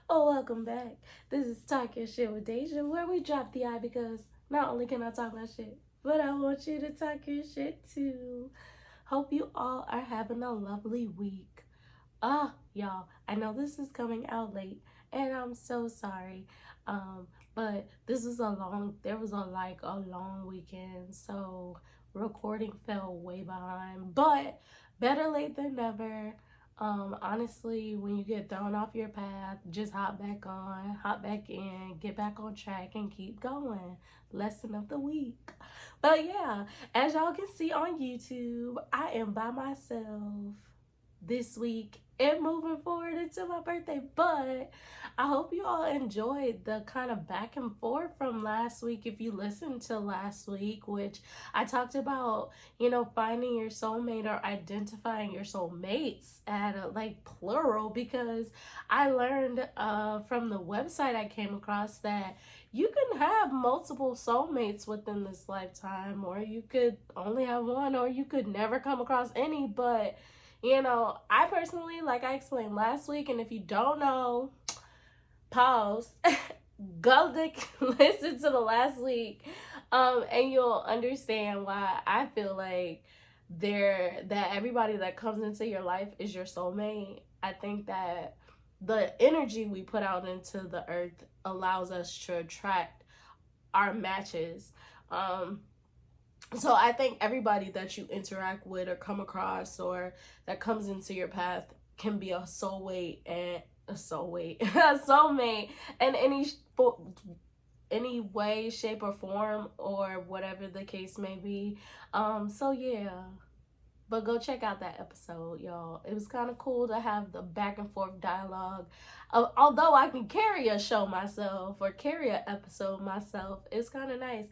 welcome back. This is Talk Your Shit with Deja, where we drop the I because not only can I talk my shit, but I want you to talk your shit too. Hope you all are having a lovely week. Y'all, I know this is coming out late, and I'm so sorry. But there was a long weekend, so recording fell way behind. But better late than never. Honestly, when you get thrown off your path, just hop back on, hop back in, get back on track, and keep going. Lesson of the week. But yeah, as y'all can see on YouTube, I am by myself this week and moving forward into my birthday. But I hope you all enjoyed the kind of back and forth from last week. If you listened to last week, which I talked about, finding your soulmate or identifying your soulmates at like plural, because I learned from the website I came across that you can have multiple soulmates within this lifetime, or you could only have one, or you could never come across any. But I personally, like I explained last week, and if you don't know, pause, go listen to the last week, and you'll understand why I feel like that everybody that comes into your life is your soulmate. I think that the energy we put out into the earth allows us to attract our matches. So I think everybody that you interact with or come across or that comes into your path can be a soulmate and a soulmate, a soulmate in any way, shape, or form, or whatever the case may be. So yeah. But go check out that episode, y'all. It was kind of cool to have the back and forth dialogue. Although I can carry a show myself or carry an episode myself, it's kind of nice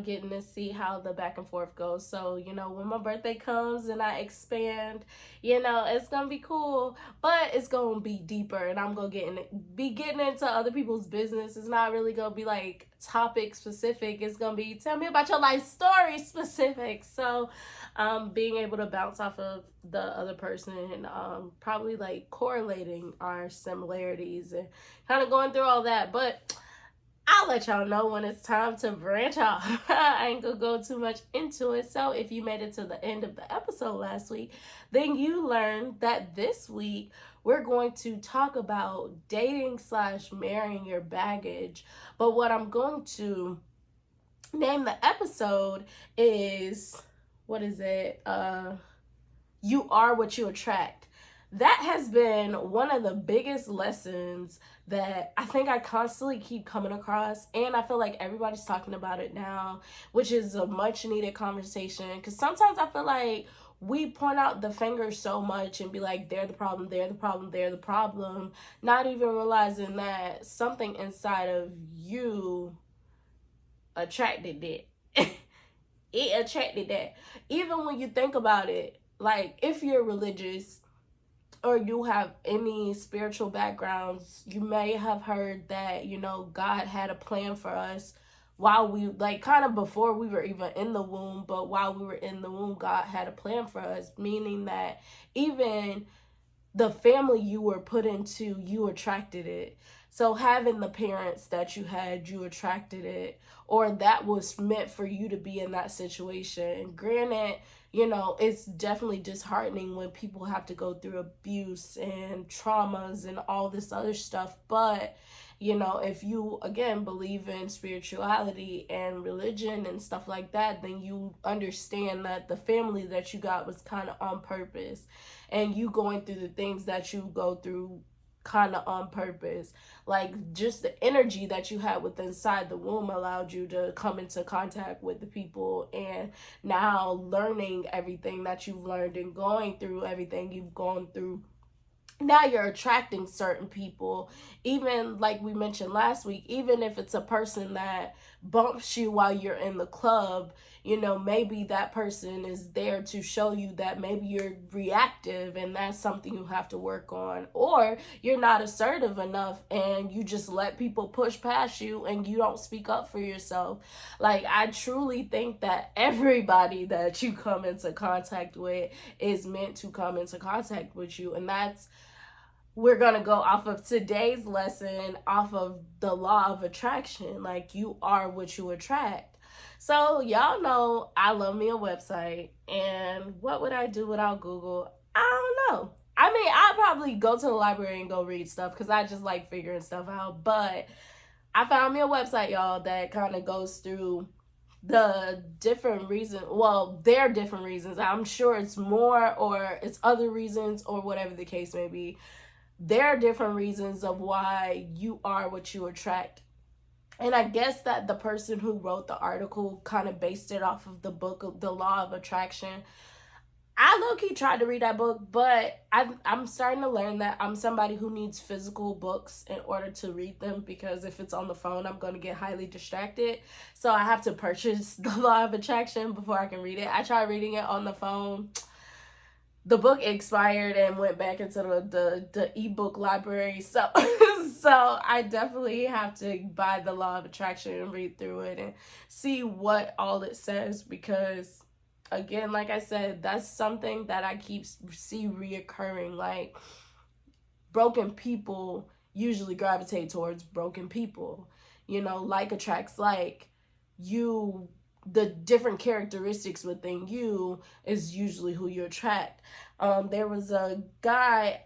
getting to see how the back and forth goes. So, when my birthday comes and I expand, it's going to be cool. But it's going to be deeper, and I'm going to be getting into other people's business. It's not really going to be like topic specific. It's going to be tell me about your life story specific. So, being able to bounce off of the other person and probably like correlating our similarities and kind of going through all that. But I'll let y'all know when it's time to branch off. I ain't gonna go too much into it. So if you made it to the end of the episode last week, then you learned that this week we're going to talk about dating/marrying your baggage. But what I'm going to name the episode is, what is it? You are what you attract. That has been one of the biggest lessons that I think I constantly keep coming across, and I feel like everybody's talking about it now, which is a much needed conversation, because sometimes I feel like we point out the finger so much and be like, they're the problem, they're the problem, they're the problem, not even realizing that something inside of you attracted it. It attracted that. Even when you think about it, like if you're religious or you have any spiritual backgrounds, you may have heard that, God had a plan for us while we, like, kind of before we were even in the womb, but while we were in the womb, God had a plan for us, meaning that even the family you were put into, you attracted it. So having the parents that you had, you attracted it, or that was meant for you to be in that situation. Granted, it's definitely disheartening when people have to go through abuse and traumas and all this other stuff. But, if you, again, believe in spirituality and religion and stuff like that, then you understand that the family that you got was kind of on purpose. And you going through the things that you go through kind of on purpose. Like, just the energy that you had with inside the womb allowed you to come into contact with the people, and now learning everything that you've learned and going through everything you've gone through, now you're attracting certain people. Even like we mentioned last week, even if it's a person that bumps you while you're in the club, maybe that person is there to show you that maybe you're reactive, and that's something you have to work on. Or you're not assertive enough and you just let people push past you and you don't speak up for yourself. Like, I truly think that everybody that you come into contact with is meant to come into contact with you, and that's we're going to go off of today's lesson, off of the law of attraction. Like, you are what you attract. So, y'all know I love me a website. And what would I do without Google? I don't know. I mean, I'd probably go to the library and go read stuff because I just like figuring stuff out. But I found me a website, y'all, that kind of goes through the different reasons. Well, there are different reasons. I'm sure it's more or it's other reasons or whatever the case may be. There are different reasons of why you are what you attract. And I guess that the person who wrote the article kind of based it off of the book of The Law of Attraction. I low-key tried to read that book, but I'm starting to learn that I'm somebody who needs physical books in order to read them, because if it's on the phone, I'm going to get highly distracted. So I have to purchase The Law of Attraction before I can read it. I tried reading it on the phone. The book expired and went back into the ebook library. So I definitely have to buy The Law of Attraction and read through it and see what all it says, because again, like I said, that's something that I see reoccurring. Like, broken people usually gravitate towards broken people. You know, like attracts like. The different characteristics within you is usually who you attract. There was a guy,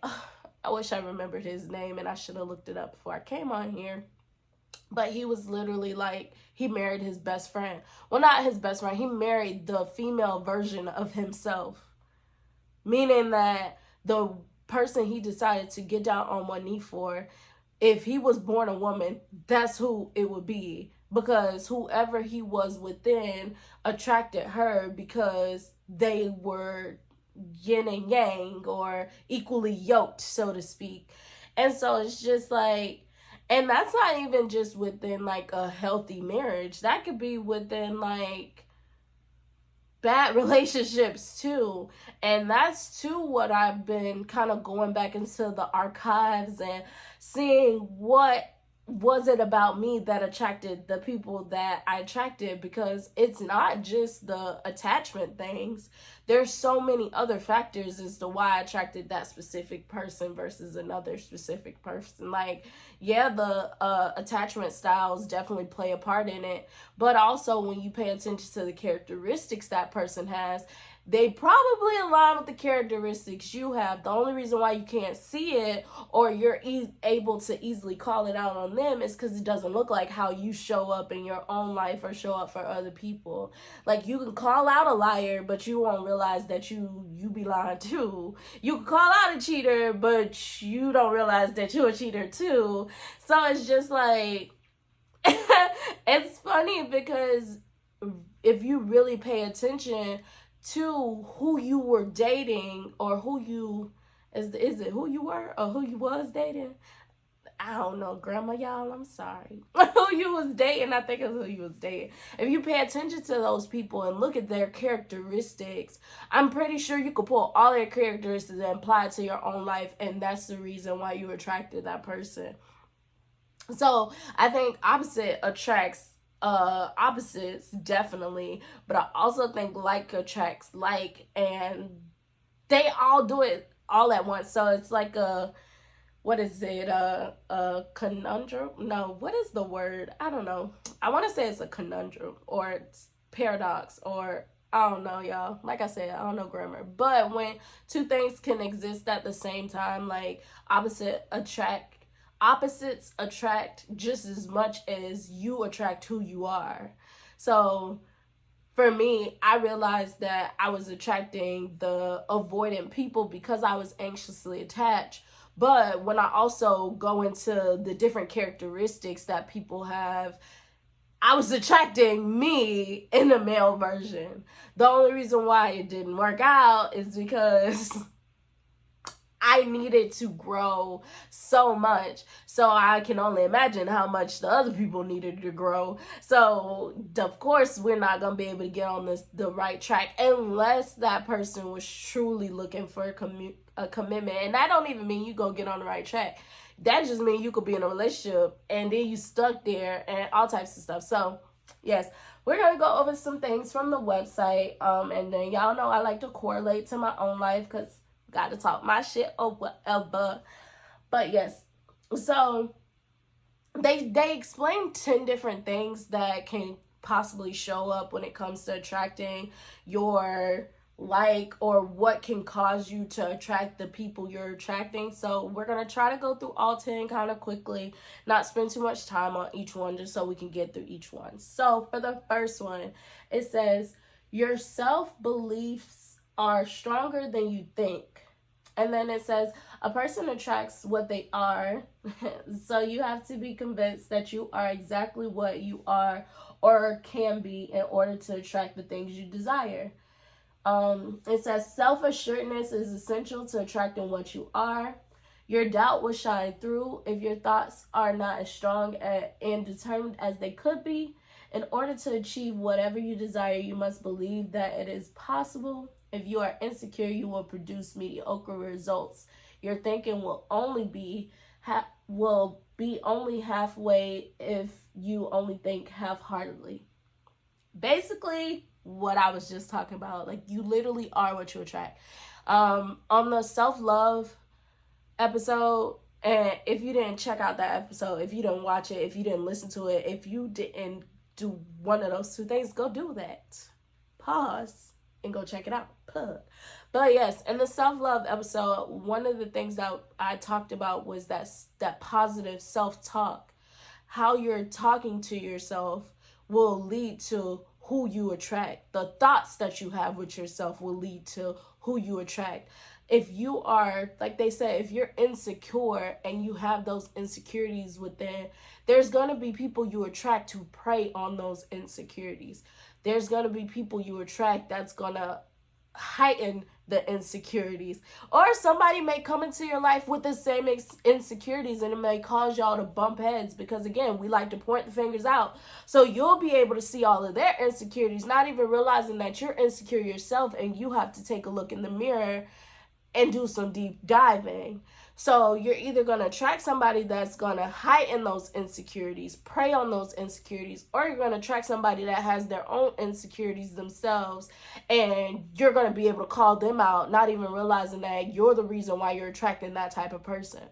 I wish I remembered his name and I should have looked it up before I came on here. But he was literally like, he married his best friend. Well, not his best friend. He married the female version of himself. Meaning that the person he decided to get down on one knee for, if he was born a woman, that's who it would be. Because whoever he was within attracted her because they were yin and yang, or equally yoked, so to speak. And so it's just like, and that's not even just within like a healthy marriage. That could be within like bad relationships too. And that's too what I've been kind of going back into the archives and seeing what was it about me that attracted the people that I attracted, because it's not just the attachment things. There's so many other factors as to why I attracted that specific person versus another specific person. Like, yeah, the attachment styles definitely play a part in it, but also when you pay attention to the characteristics that person has, they probably align with the characteristics you have. The only reason why you can't see it, or you're able to easily call it out on them, is because it doesn't look like how you show up in your own life or show up for other people. Like, you can call out a liar, but you won't realize that you be lying too. You can call out a cheater, but you don't realize that you're a cheater too. So it's just like, it's funny because if you really pay attention to who you were dating, or who you, is it who you were or who you was dating? I don't know, grandma, y'all, I'm sorry. Who you was dating, I think it's who you was dating. If you pay attention to those people and look at their characteristics, I'm pretty sure you could pull all their characteristics and apply it to your own life, and that's the reason why you attracted that person. So I think opposite attracts opposites, definitely, but I also think like attracts like, and they all do it all at once. So it's like a, what is it, a conundrum? No, what is the word? I don't know. I want to say it's a conundrum, or it's paradox, or I don't know, y'all. Like I said, I don't know grammar. But when two things can exist at the same time, like opposites attract just as much as you attract who you are. So for me, I realized that I was attracting the avoidant people because I was anxiously attached. But when I also go into the different characteristics that people have, I was attracting me in the male version. The only reason why it didn't work out is because I needed to grow so much. So I can only imagine how much the other people needed to grow. So of course we're not going to be able to get on the right track unless that person was truly looking for a commitment. And that don't even mean you go get on the right track. That just means you could be in a relationship and then you stuck there and all types of stuff. So yes, we're going to go over some things from the website. And then y'all know I like to correlate to my own life because got to talk my shit or whatever. But yes, so they explain 10 different things that can possibly show up when it comes to attracting your or what can cause you to attract the people you're attracting. So we're going to try to go through all 10 kind of quickly, not spend too much time on each one, just so we can get through each one. So for the first one, it says your self beliefs are stronger than you think. And then it says a person attracts what they are. So you have to be convinced that you are exactly what you are or can be in order to attract the things you desire. It says self-assuredness is essential to attracting what you are. Your doubt will shine through if your thoughts are not as strong and determined as they could be. In order to achieve whatever you desire, you must believe that it is possible. If you are insecure, you will produce mediocre results. Your thinking will only be only halfway if you only think half-heartedly. Basically, what I was just talking about, like, you literally are what you attract. On the self-love episode, and if you didn't check out that episode, if you didn't watch it, if you didn't listen to it, if you didn't do one of those two things, go do that. Pause and go check it out. But yes, in the self-love episode, one of the things that I talked about was that positive self-talk. How you're talking to yourself will lead to who you attract. The thoughts that you have with yourself will lead to who you attract. If you are, like they said, if you're insecure and you have those insecurities within, there's going to be people you attract to prey on those insecurities. There's going to be people you attract that's going to heighten the insecurities, or somebody may come into your life with the same insecurities, and it may cause y'all to bump heads, because again, we like to point the fingers out. So you'll be able to see all of their insecurities, not even realizing that you're insecure yourself, and you have to take a look in the mirror and do some deep diving. So you're either going to attract somebody that's going to heighten those insecurities, prey on those insecurities, or you're going to attract somebody that has their own insecurities themselves, and you're going to be able to call them out, not even realizing that you're the reason why you're attracting that type of person.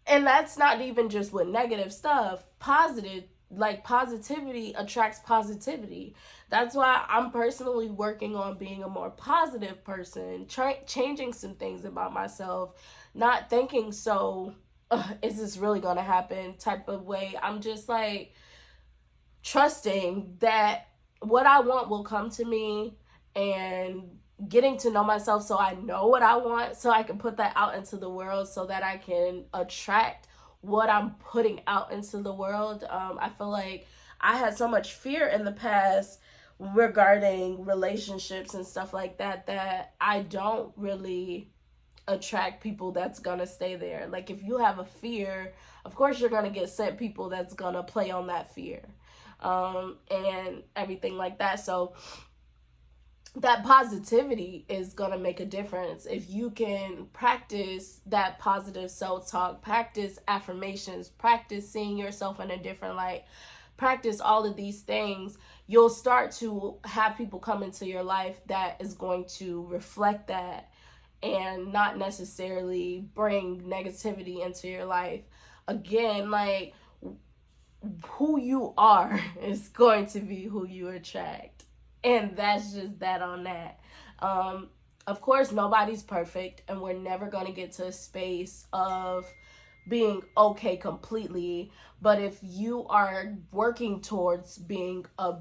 And that's not even just with negative stuff. Positivity attracts positivity. That's why I'm personally working on being a more positive person, changing some things about myself, not thinking so, is this really going to happen type of way. I'm just like trusting that what I want will come to me, and getting to know myself so I know what I want, so I can put that out into the world, so that I can attract what I'm putting out into the world. I feel like I had so much fear in the past regarding relationships and stuff like that, that I don't really attract people that's gonna stay there. Like, if you have a fear, of course you're gonna get sent people that's gonna play on that fear, and everything like that. So that positivity is going to make a difference. If you can practice that positive self-talk, practice affirmations, practice seeing yourself in a different light, practice all of these things, you'll start to have people come into your life that is going to reflect that, and not necessarily bring negativity into your life. Again, like, who you are is going to be who you attract. And that's just that on that. Of course, nobody's perfect, and we're never going to get to a space of being okay completely. But if you are working towards being a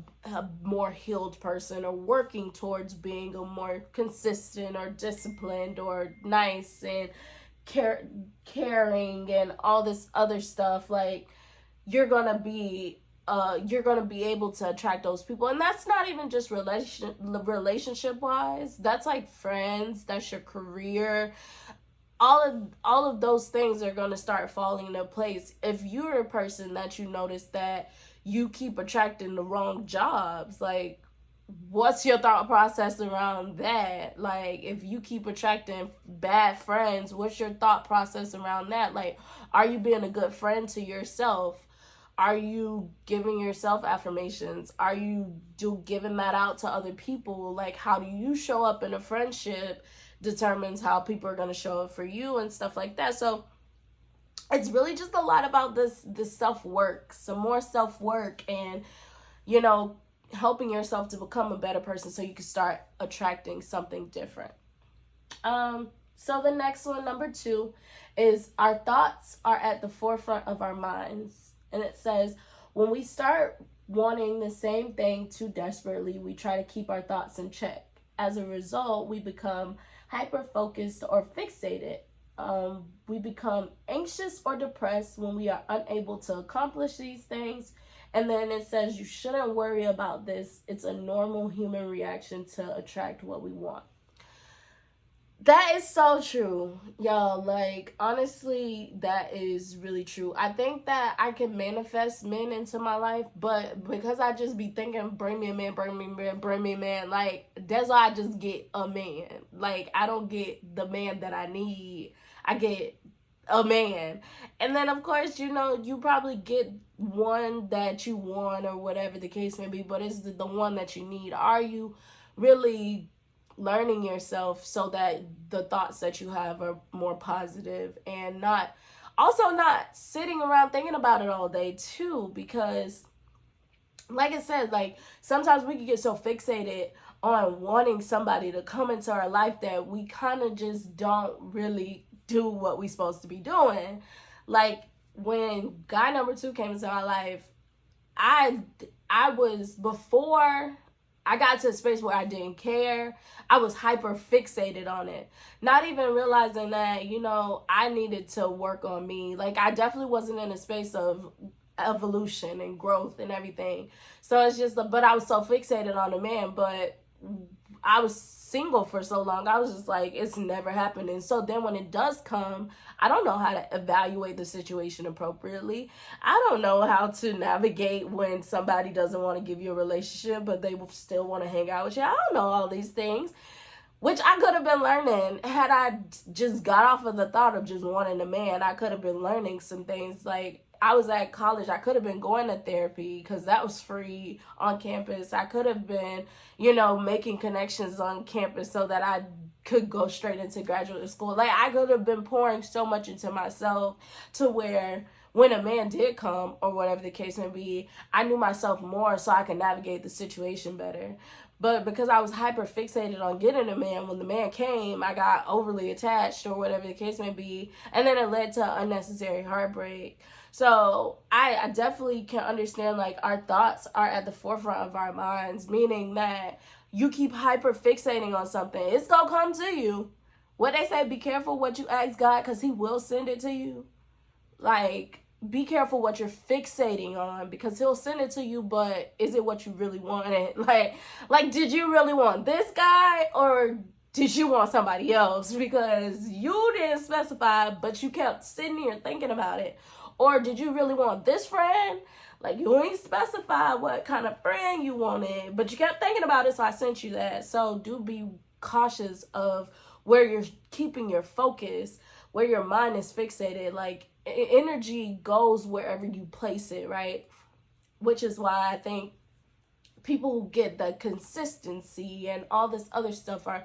more healed person, or working towards being a more consistent or disciplined or nice and caring and all this other stuff, like, you're gonna be able to attract those people. And that's not even just relationship wise, that's like friends, that's your career. All of those things are going to start falling into place. If you're a person that you notice that you keep attracting the wrong jobs, like, what's your thought process around that? Like, if you keep attracting bad friends, what's your thought process around that? Like, are you being a good friend to yourself? Are you giving yourself affirmations? Are you giving that out to other people? Like, how do you show up in a friendship determines how people are going to show up for you and stuff like that. So it's really just a lot about this self-work, some more self-work, and you know, helping yourself to become a better person so you can start attracting something different. So the next one, number 2, is our thoughts are at the forefront of our minds. And it says, when we start wanting the same thing too desperately, we try to keep our thoughts in check. As a result, we become hyper-focused or fixated. We become anxious or depressed when we are unable to accomplish these things. And then it says you shouldn't worry about this. It's a normal human reaction to attract what we want. That is so true, y'all. Like, honestly, that is really true. I think that I can manifest men into my life, but because I just be thinking, bring me a man, bring me a man, bring me a man, like, that's why I just get a man. Like, I don't get the man that I need. I get a man. And then, of course, you know, you probably get one that you want or whatever the case may be, but it's the one that you need. Are you really learning yourself so that the thoughts that you have are more positive, and not sitting around thinking about it all day too? Because like I said, like sometimes we can get so fixated on wanting somebody to come into our life that we kind of just don't really do what we're supposed to be doing. Like when guy number 2 came into my life, I was, before I got to a space where I didn't care, I was hyper fixated on it. Not even realizing that, you know, I needed to work on me. Like, I definitely wasn't in a space of evolution and growth and everything. So it's just, but I was so fixated on a man, but I was single for so long, I was just like, it's never happening. So then when it does come, I don't know how to evaluate the situation appropriately. I don't know how to navigate when somebody doesn't want to give you a relationship, but they still want to hang out with you. I don't know all these things, which I could have been learning. Had I just got off of the thought of just wanting a man, I could have been learning some things. Like, I was at college, I could have been going to therapy because that was free on campus. I could have been, you know, making connections on campus so that I could go straight into graduate school. Like, I could have been pouring so much into myself to where when a man did come, or whatever the case may be, I knew myself more so I could navigate the situation better. But because I was hyper fixated on getting a man, when the man came, I got overly attached, or whatever the case may be, and then it led to unnecessary heartbreak. So I definitely can understand, like, our thoughts are at the forefront of our minds, meaning that you keep hyper fixating on something, it's gonna come to you. What they say, be careful what you ask God, because he will send it to you. Like, be careful what you're fixating on, because he'll send it to you, but is it what you really wanted? Like, did you really want this guy, or did you want somebody else? Because you didn't specify, but you kept sitting here thinking about it. Or did you really want this friend? Like, you ain't specified what kind of friend you wanted, but you kept thinking about it, so I sent you that. So do be cautious of where you're keeping your focus, where your mind is fixated. Like, energy goes wherever you place it, right? Which is why I think people who get the consistency and all this other stuff are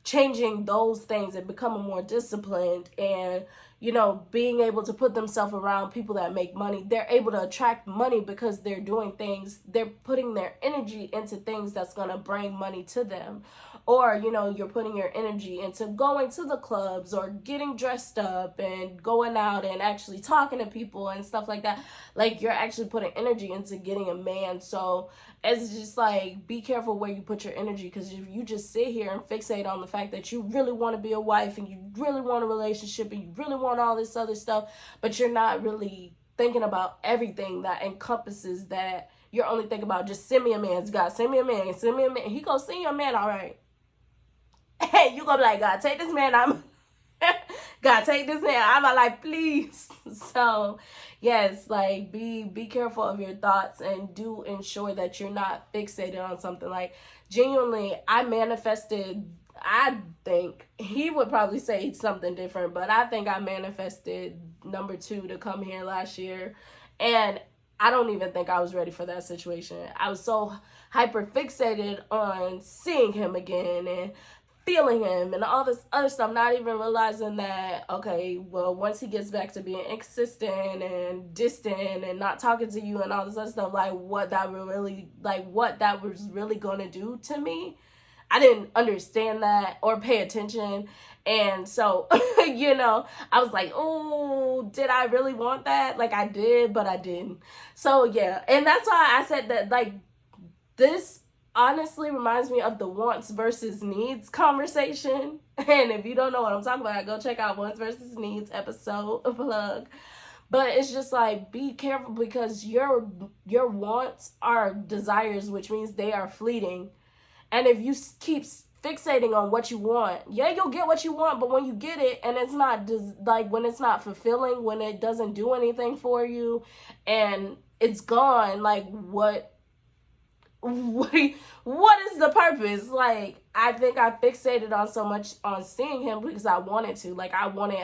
changing those things and becoming more disciplined, and, you know, being able to put themselves around people that make money. They're able to attract money because they're doing things, they're putting their energy into things that's going to bring money to them. Or, you know, you're putting your energy into going to the clubs or getting dressed up and going out and actually talking to people and stuff like that. Like, you're actually putting energy into getting a man. So it's just like, be careful where you put your energy, because if you just sit here and fixate on the fact that you really want to be a wife and you really want a relationship and you really want all this other stuff, but you're not really thinking about everything that encompasses that, you're only thinking about just send me a man, God, send me a man, send me a man. He gonna send you a man, all right. Hey, you gonna be like, God, take this man, God, take this man. I'm like, please. So yes, like, be careful of your thoughts, and do ensure that you're not fixated on something. Like, genuinely, I manifested, I think he would probably say something different, but I think I manifested number 2 to come here last year, and I don't even think I was ready for that situation. I was so hyper fixated on seeing him again and feeling him and all this other stuff, not even realizing that, okay, well, once he gets back to being inconsistent and distant and not talking to you and all this other stuff, like what that was really going to do to me. I didn't understand that or pay attention. And so, I was like, oh, did I really want that? Like I did, but I didn't. So yeah. And that's why I said that, like, this honestly reminds me of the wants versus needs conversation. And if you don't know what I'm talking about, go check out wants versus needs episode plug. But it's just like, be careful, because your wants are desires, which means they are fleeting. And if you keep fixating on what you want, yeah, you'll get what you want, but when you get it and it's not when it's not fulfilling, when it doesn't do anything for you and it's gone, like what is the purpose? Like, I think I fixated on so much on seeing him because I wanted to. Like, I wanted.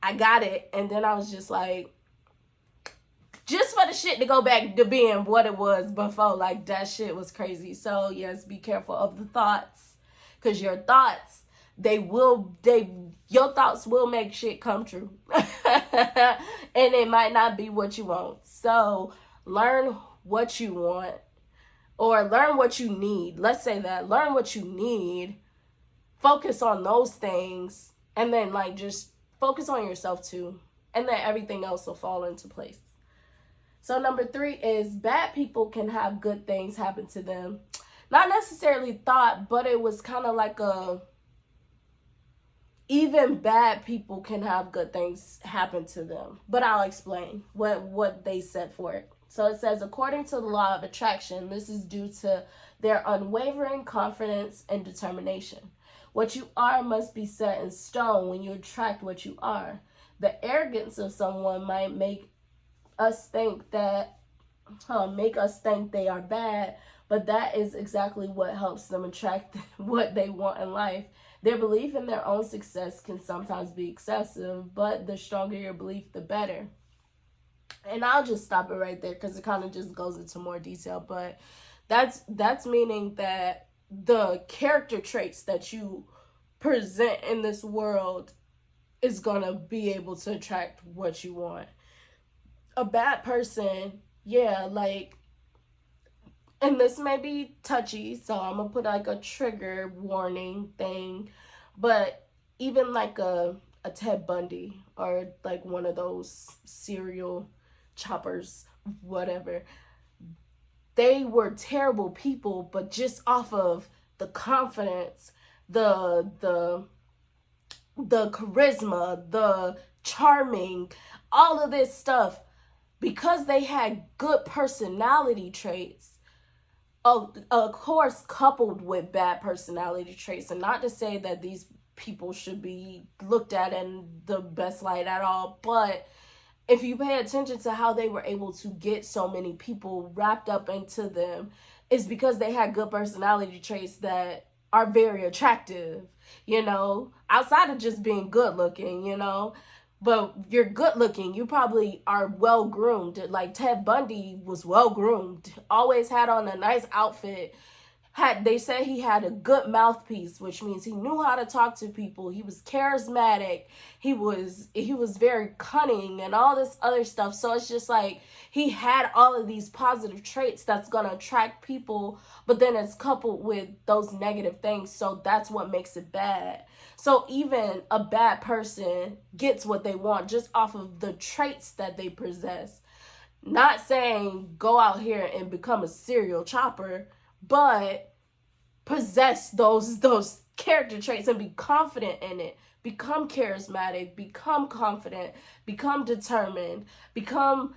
I got it. And then I was just like, just for the shit to go back to being what it was before, like, that shit was crazy. So, yes, be careful of the thoughts. Because your thoughts, your thoughts will make shit come true. And it might not be what you want. So, learn what you want. Or learn what you need. Let's say that. Learn what you need. Focus on those things. And then, like, just focus on yourself, too. And then everything else will fall into place. So number 3 is bad people can have good things happen to them. Not necessarily thought, but it was kind of like even bad people can have good things happen to them. But I'll explain what they said for it. So it says, according to the law of attraction, this is due to their unwavering confidence and determination. What you are must be set in stone when you attract what you are. The arrogance of someone might make us think they are bad, but that is exactly what helps them attract what they want in life. Their belief in their own success can sometimes be excessive, but the stronger your belief, the better. And I'll just stop it right there because it kind of just goes into more detail. But that's meaning that the character traits that you present in this world is going to be able to attract what you want. A bad person, yeah, like, and this may be touchy, so I'm going to put like a trigger warning thing. But even like a Ted Bundy or like one of those serial choppers, whatever, they were terrible people, but just off of the confidence, the charisma, the charming, all of this stuff, because they had good personality traits, of course coupled with bad personality traits. And not to say that these people should be looked at in the best light at all, but if you pay attention to how they were able to get so many people wrapped up into them, it's because they had good personality traits that are very attractive, outside of just being good looking, But you're good looking, you probably are well groomed. Like Ted Bundy was well groomed, always had on a nice outfit. They said he had a good mouthpiece, which means he knew how to talk to people. He was charismatic. He was very cunning and all this other stuff. So it's just like he had all of these positive traits that's going to attract people, but then it's coupled with those negative things. So that's what makes it bad. So even a bad person gets what they want just off of the traits that they possess. Not saying go out here and become a serial chopper, but possess those character traits and be confident in it. Become charismatic, become confident, become determined, become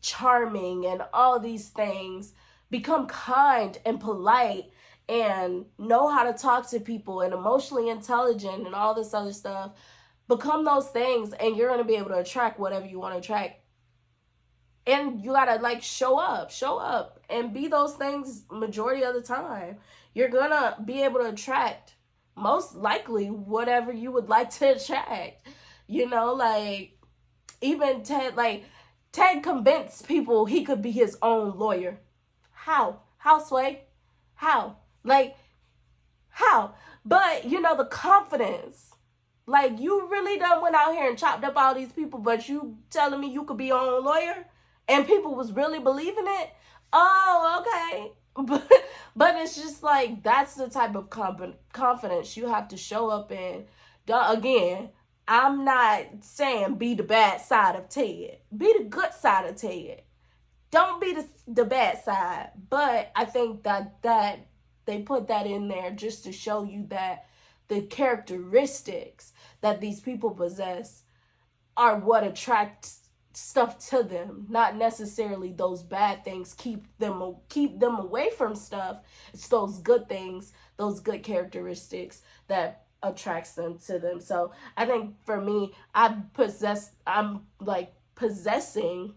charming and all these things. Become kind and polite and know how to talk to people and emotionally intelligent and all this other stuff. Become those things and you're going to be able to attract whatever you want to attract. And you gotta show up and be those things majority of the time. You're gonna be able to attract most likely whatever you would like to attract. Even Ted convinced people he could be his own lawyer. How Sway? How? Like, how? But, you know, the confidence. Like, you really done went out here and chopped up all these people, but you telling me you could be your own lawyer? And people was really believing it? Oh, okay. But it's just like, that's the type of confidence you have to show up in. Again, I'm not saying be the bad side of Ted. Be the good side of Ted. Don't be the bad side. But I think that they put that in there just to show you that the characteristics that these people possess are what attracts stuff to them, not necessarily those bad things keep them away from stuff. It's those good things, those good characteristics that attracts them to them. So I think for me, I'm like possessing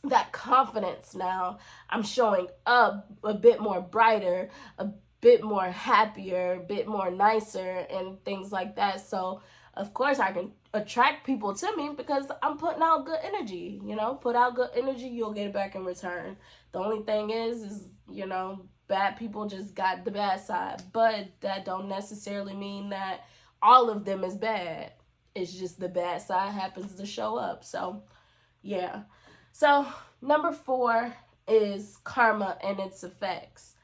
that confidence now. I'm showing up a bit more brighter, a bit more happier, a bit more nicer, and things like that. So of course I can attract people to me because I'm putting out good energy. You know, put out good energy, you'll get it back in return. The only thing is you know, bad people just got the bad side, but that don't necessarily mean that all of them is bad. It's just the bad side happens to show up. So yeah. So number 4 is karma and its effects.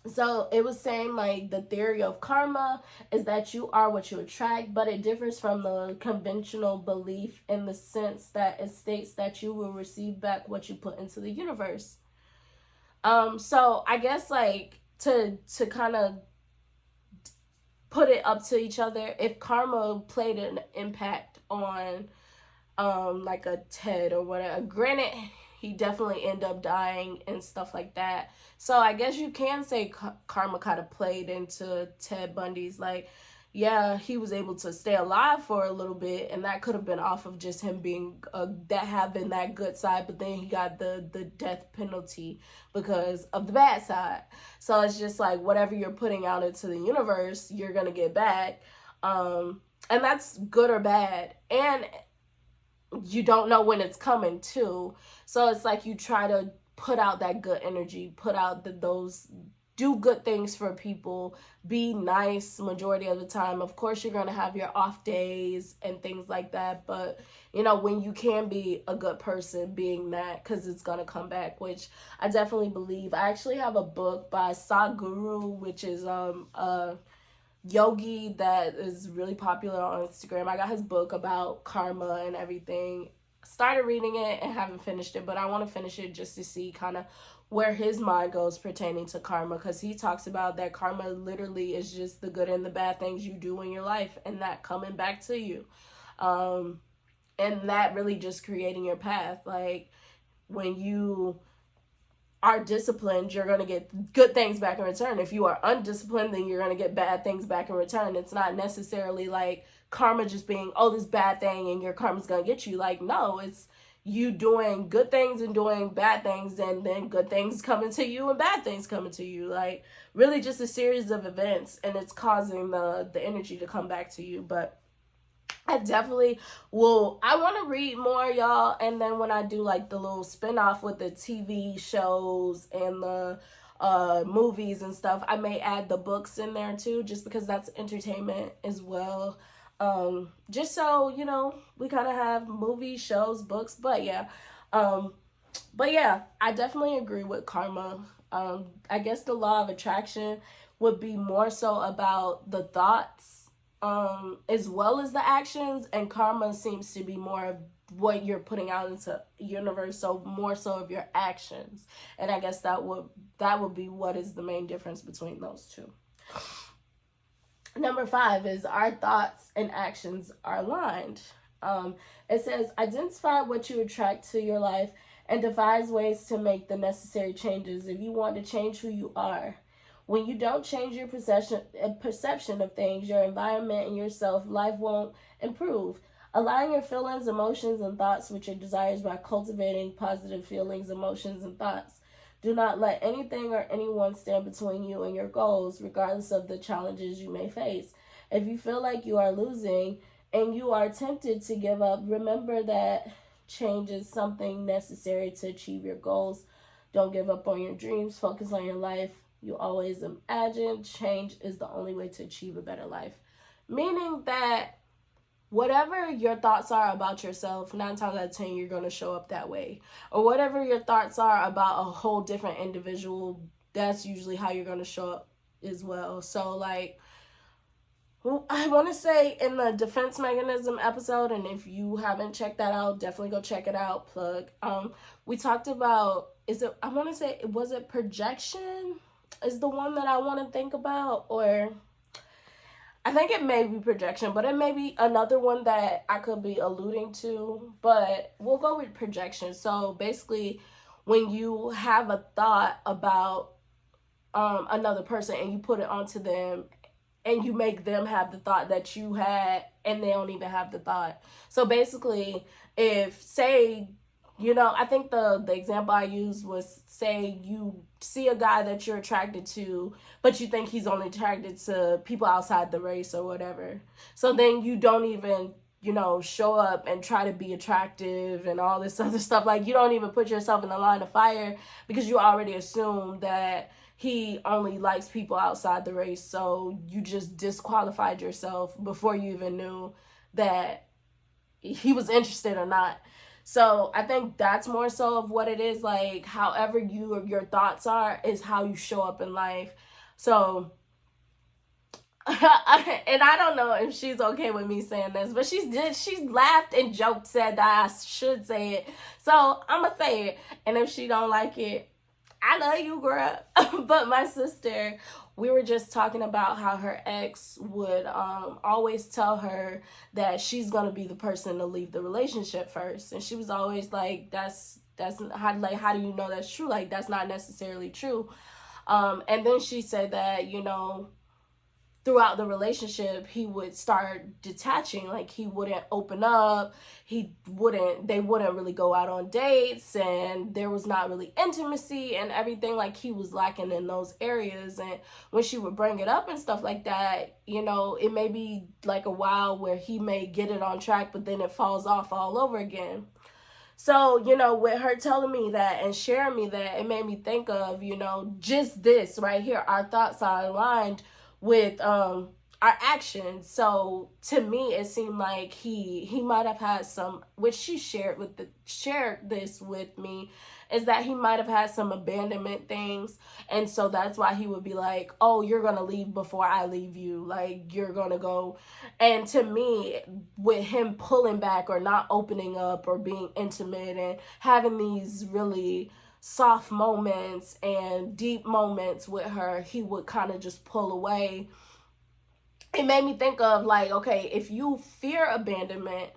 So it was saying like the theory of karma is that you are what you attract, but it differs from the conventional belief in the sense that it states that you will receive back what you put into the universe. So I guess like to kind of put it up to each other, if karma played an impact on like a Ted or whatever, granted he definitely ended up dying and stuff like that, so I guess you can say karma kind of played into Ted Bundy's, like, yeah, he was able to stay alive for a little bit, and that could have been off of just him being that having that good side, but then he got the death penalty because of the bad side. So it's just like whatever you're putting out into the universe, you're gonna get back, and that's good or bad, and you don't know when it's coming too. So it's like you try to put out that good energy, put out those, do good things for people, be nice majority of the time. Of course you're going to have your off days and things like that, but you know, when you can be a good person, being that, because it's going to come back, which I definitely believe. I actually have a book by Sadhguru, which is yogi that is really popular on Instagram. I got his book about karma and everything. Started reading it and haven't finished it, but I want to finish it just to see kind of where his mind goes pertaining to karma, because he talks about that karma literally is just the good and the bad things you do in your life and that coming back to you, and that really just creating your path. Like when you are disciplined, you're going to get good things back in return. If you are undisciplined, then you're going to get bad things back in return. It's not necessarily like karma just being, oh, this bad thing and your karma's going to get you. Like, no, it's you doing good things and doing bad things, and then good things coming to you and bad things coming to you. Like, really just a series of events, and it's causing the energy to come back to you. But I definitely will. I want to read more, y'all. And then when I do like the little spinoff with the TV shows and the movies and stuff, I may add the books in there too, just because that's entertainment as well. Just so, you know, we kind of have movies, shows, books. But yeah. I definitely agree with karma. I guess the law of attraction would be more so about the thoughts as well as the actions, and karma seems to be more of what you're putting out into the universe, so more so of your actions. And I guess that would be what is the main difference between those two. Number 5 is our thoughts and actions are aligned. It says identify what you attract to your life and devise ways to make the necessary changes if you want to change who you are. When you don't change your perception of things, your environment, and yourself, life won't improve. Align your feelings, emotions, and thoughts with your desires by cultivating positive feelings, emotions, and thoughts. Do not let anything or anyone stand between you and your goals, regardless of the challenges you may face. If you feel like you are losing and you are tempted to give up, remember that change is something necessary to achieve your goals. Don't give up on your dreams. Focus on your life. You always imagine change is the only way to achieve a better life. Meaning that whatever your thoughts are about yourself, 9 times out of 10, you're going to show up that way. Or whatever your thoughts are about a whole different individual, that's usually how you're going to show up as well. So, like, I want to say in the defense mechanism episode, and if you haven't checked that out, definitely go check it out. Plug. We talked about, I want to say, was it projection? Is the one that I want to think about, or I think it may be projection, but it may be another one that I could be alluding to. But we'll go with projection. So basically, when you have a thought about another person and you put it onto them, and you make them have the thought that you had, and they don't even have the thought. So basically, if, say, I think the example I used was, say you see a guy that you're attracted to, but you think he's only attracted to people outside the race or whatever. So then you don't even, show up and try to be attractive and all this other stuff. Like, you don't even put yourself in the line of fire because you already assume that he only likes people outside the race. So you just disqualified yourself before you even knew that he was interested or not. So I think that's more so of what it is. Like, however your thoughts are is how you show up in life. So, and I don't know if she's okay with me saying this, but she laughed and joked, said that I should say it. So I'm going to say it. And if she don't like it, I love you, girl. But my sister, we were just talking about how her ex would always tell her that she's gonna be the person to leave the relationship first, and she was always like, "That's how do you know that's true? Like, that's not necessarily true." And then she said that throughout the relationship, he would start detaching. Like, he wouldn't open up. They wouldn't really go out on dates, and there was not really intimacy and everything. Like, he was lacking in those areas. And when she would bring it up and stuff like that, it may be like a while where he may get it on track, but then it falls off all over again. So, with her telling me that and sharing me that, it made me think of, just this right here. Our thoughts are aligned with our actions. So to me, it seemed like he might have had some, which she shared this with me, is that he might have had some abandonment things, and so that's why he would be like, "Oh, you're gonna leave before I leave you. Like, you're gonna go." And to me, with him pulling back or not opening up or being intimate and having these really soft moments and deep moments with her, he would kind of just pull away. It made me think of, like, okay, if you fear abandonment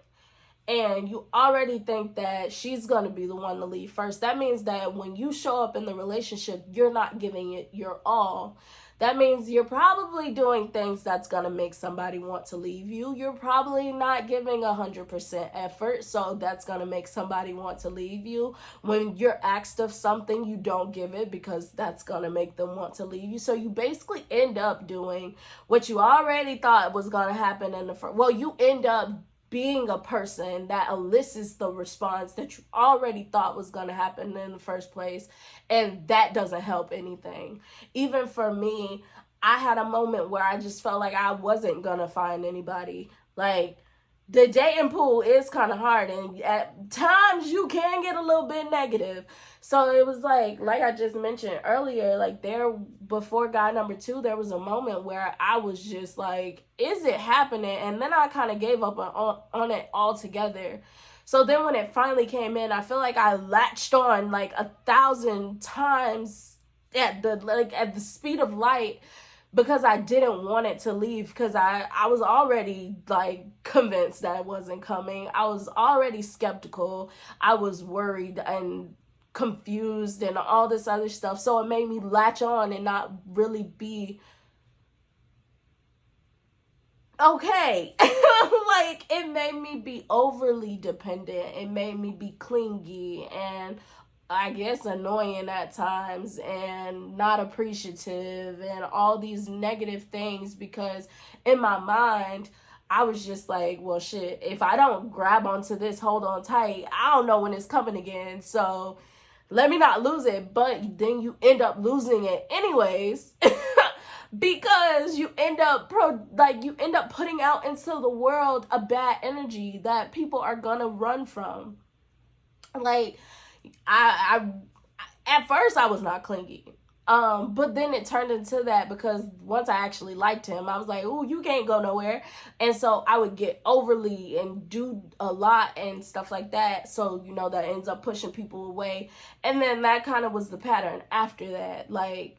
and you already think that she's going to be the one to leave first, that means that when you show up in the relationship, you're not giving it your all. That means you're probably doing things that's going to make somebody want to leave you. You're probably not giving 100% effort, so that's going to make somebody want to leave you. When you're asked of something, you don't give it because that's going to make them want to leave you. So you basically end up doing what you already thought was going to happen in the first. Well, you end up being a person that elicits the response that you already thought was going to happen in the first place, and that doesn't help anything. Even for me, I had a moment where I just felt like I wasn't going to find anybody. Like, the dating pool is kind of hard, and at times you can get a little bit negative. So it was like I just mentioned earlier, like, before guy number 2, there was a moment where I was just like, is it happening? And then I kind of gave up on it altogether. So then when it finally came in, I feel like I latched on like 1,000 times at the speed of light, because I didn't want it to leave, because I was already like convinced that it wasn't coming. I was already skeptical. I was worried and confused and all this other stuff. So it made me latch on and not really be okay. Like, it made me be overly dependent. It made me be clingy and I guess annoying at times and not appreciative and all these negative things, because in my mind, I was just like, well, shit, if I don't grab onto this, hold on tight, I don't know when it's coming again. So, let me not lose it, but then you end up losing it anyways. Because you end up putting out into the world a bad energy that people are gonna run from. Like, I at first I was not clingy. But then it turned into that, because once I actually liked him, I was like, "Ooh, you can't go nowhere." And so I would get overly and do a lot and stuff like that. So, that ends up pushing people away. And then that kind of was the pattern after that. Like,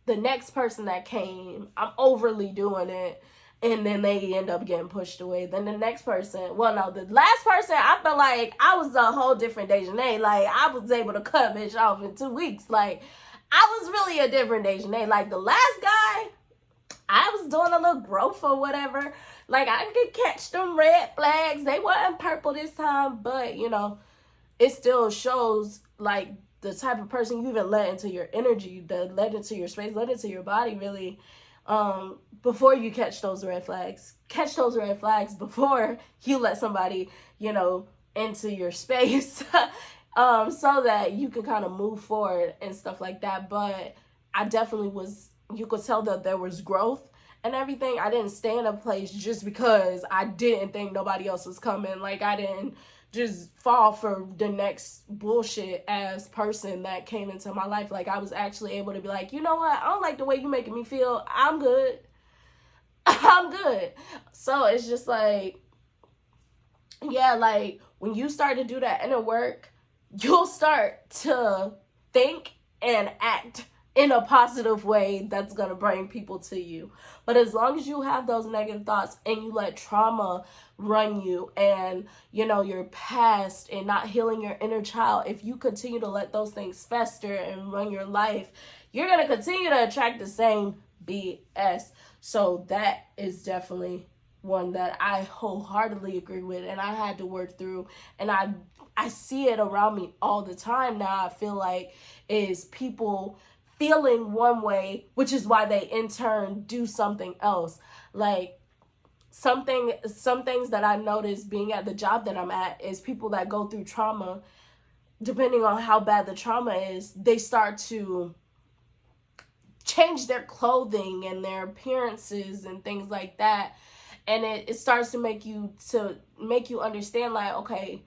the next person that came, I'm overly doing it, and then they end up getting pushed away. Then the next person, well, no, the last person, I felt like I was a whole different Dejanay. Like, I was able to cut bitch off in 2 weeks. Like, I was really a different Dejanay. Like, the last guy, I was doing a little growth or whatever. Like, I could catch them red flags. They weren't purple this time, but, it still shows, like, the type of person you even let into your energy, that let into your space, let into your body, really, before you catch those red flags. Catch those red flags before you let somebody, into your space, so that you can kind of move forward and stuff like that. But I definitely you could tell that there was growth and everything. I didn't stay in a place just because I didn't think nobody else was coming. Like, I didn't just fall for the next bullshit ass person that came into my life. Like, I was actually able to be like, you know what? I don't like the way you making me feel. I'm good. I'm good. So it's just like, yeah, like, when you start to do that inner work, you'll start to think and act in a positive way that's going to bring people to you. But as long as you have those negative thoughts and you let trauma run you, and, your past, and not healing your inner child, if you continue to let those things fester and run your life, you're going to continue to attract the same BS. So that is definitely one that I wholeheartedly agree with, and I had to work through, and I see it around me all the time now. I feel like is people feeling one way, which is why they in turn do something else. Like, some things that I noticed being at the job that I'm at is people that go through trauma, depending on how bad the trauma is, they start to change their clothing and their appearances and things like that. And it starts to make you understand, like, okay,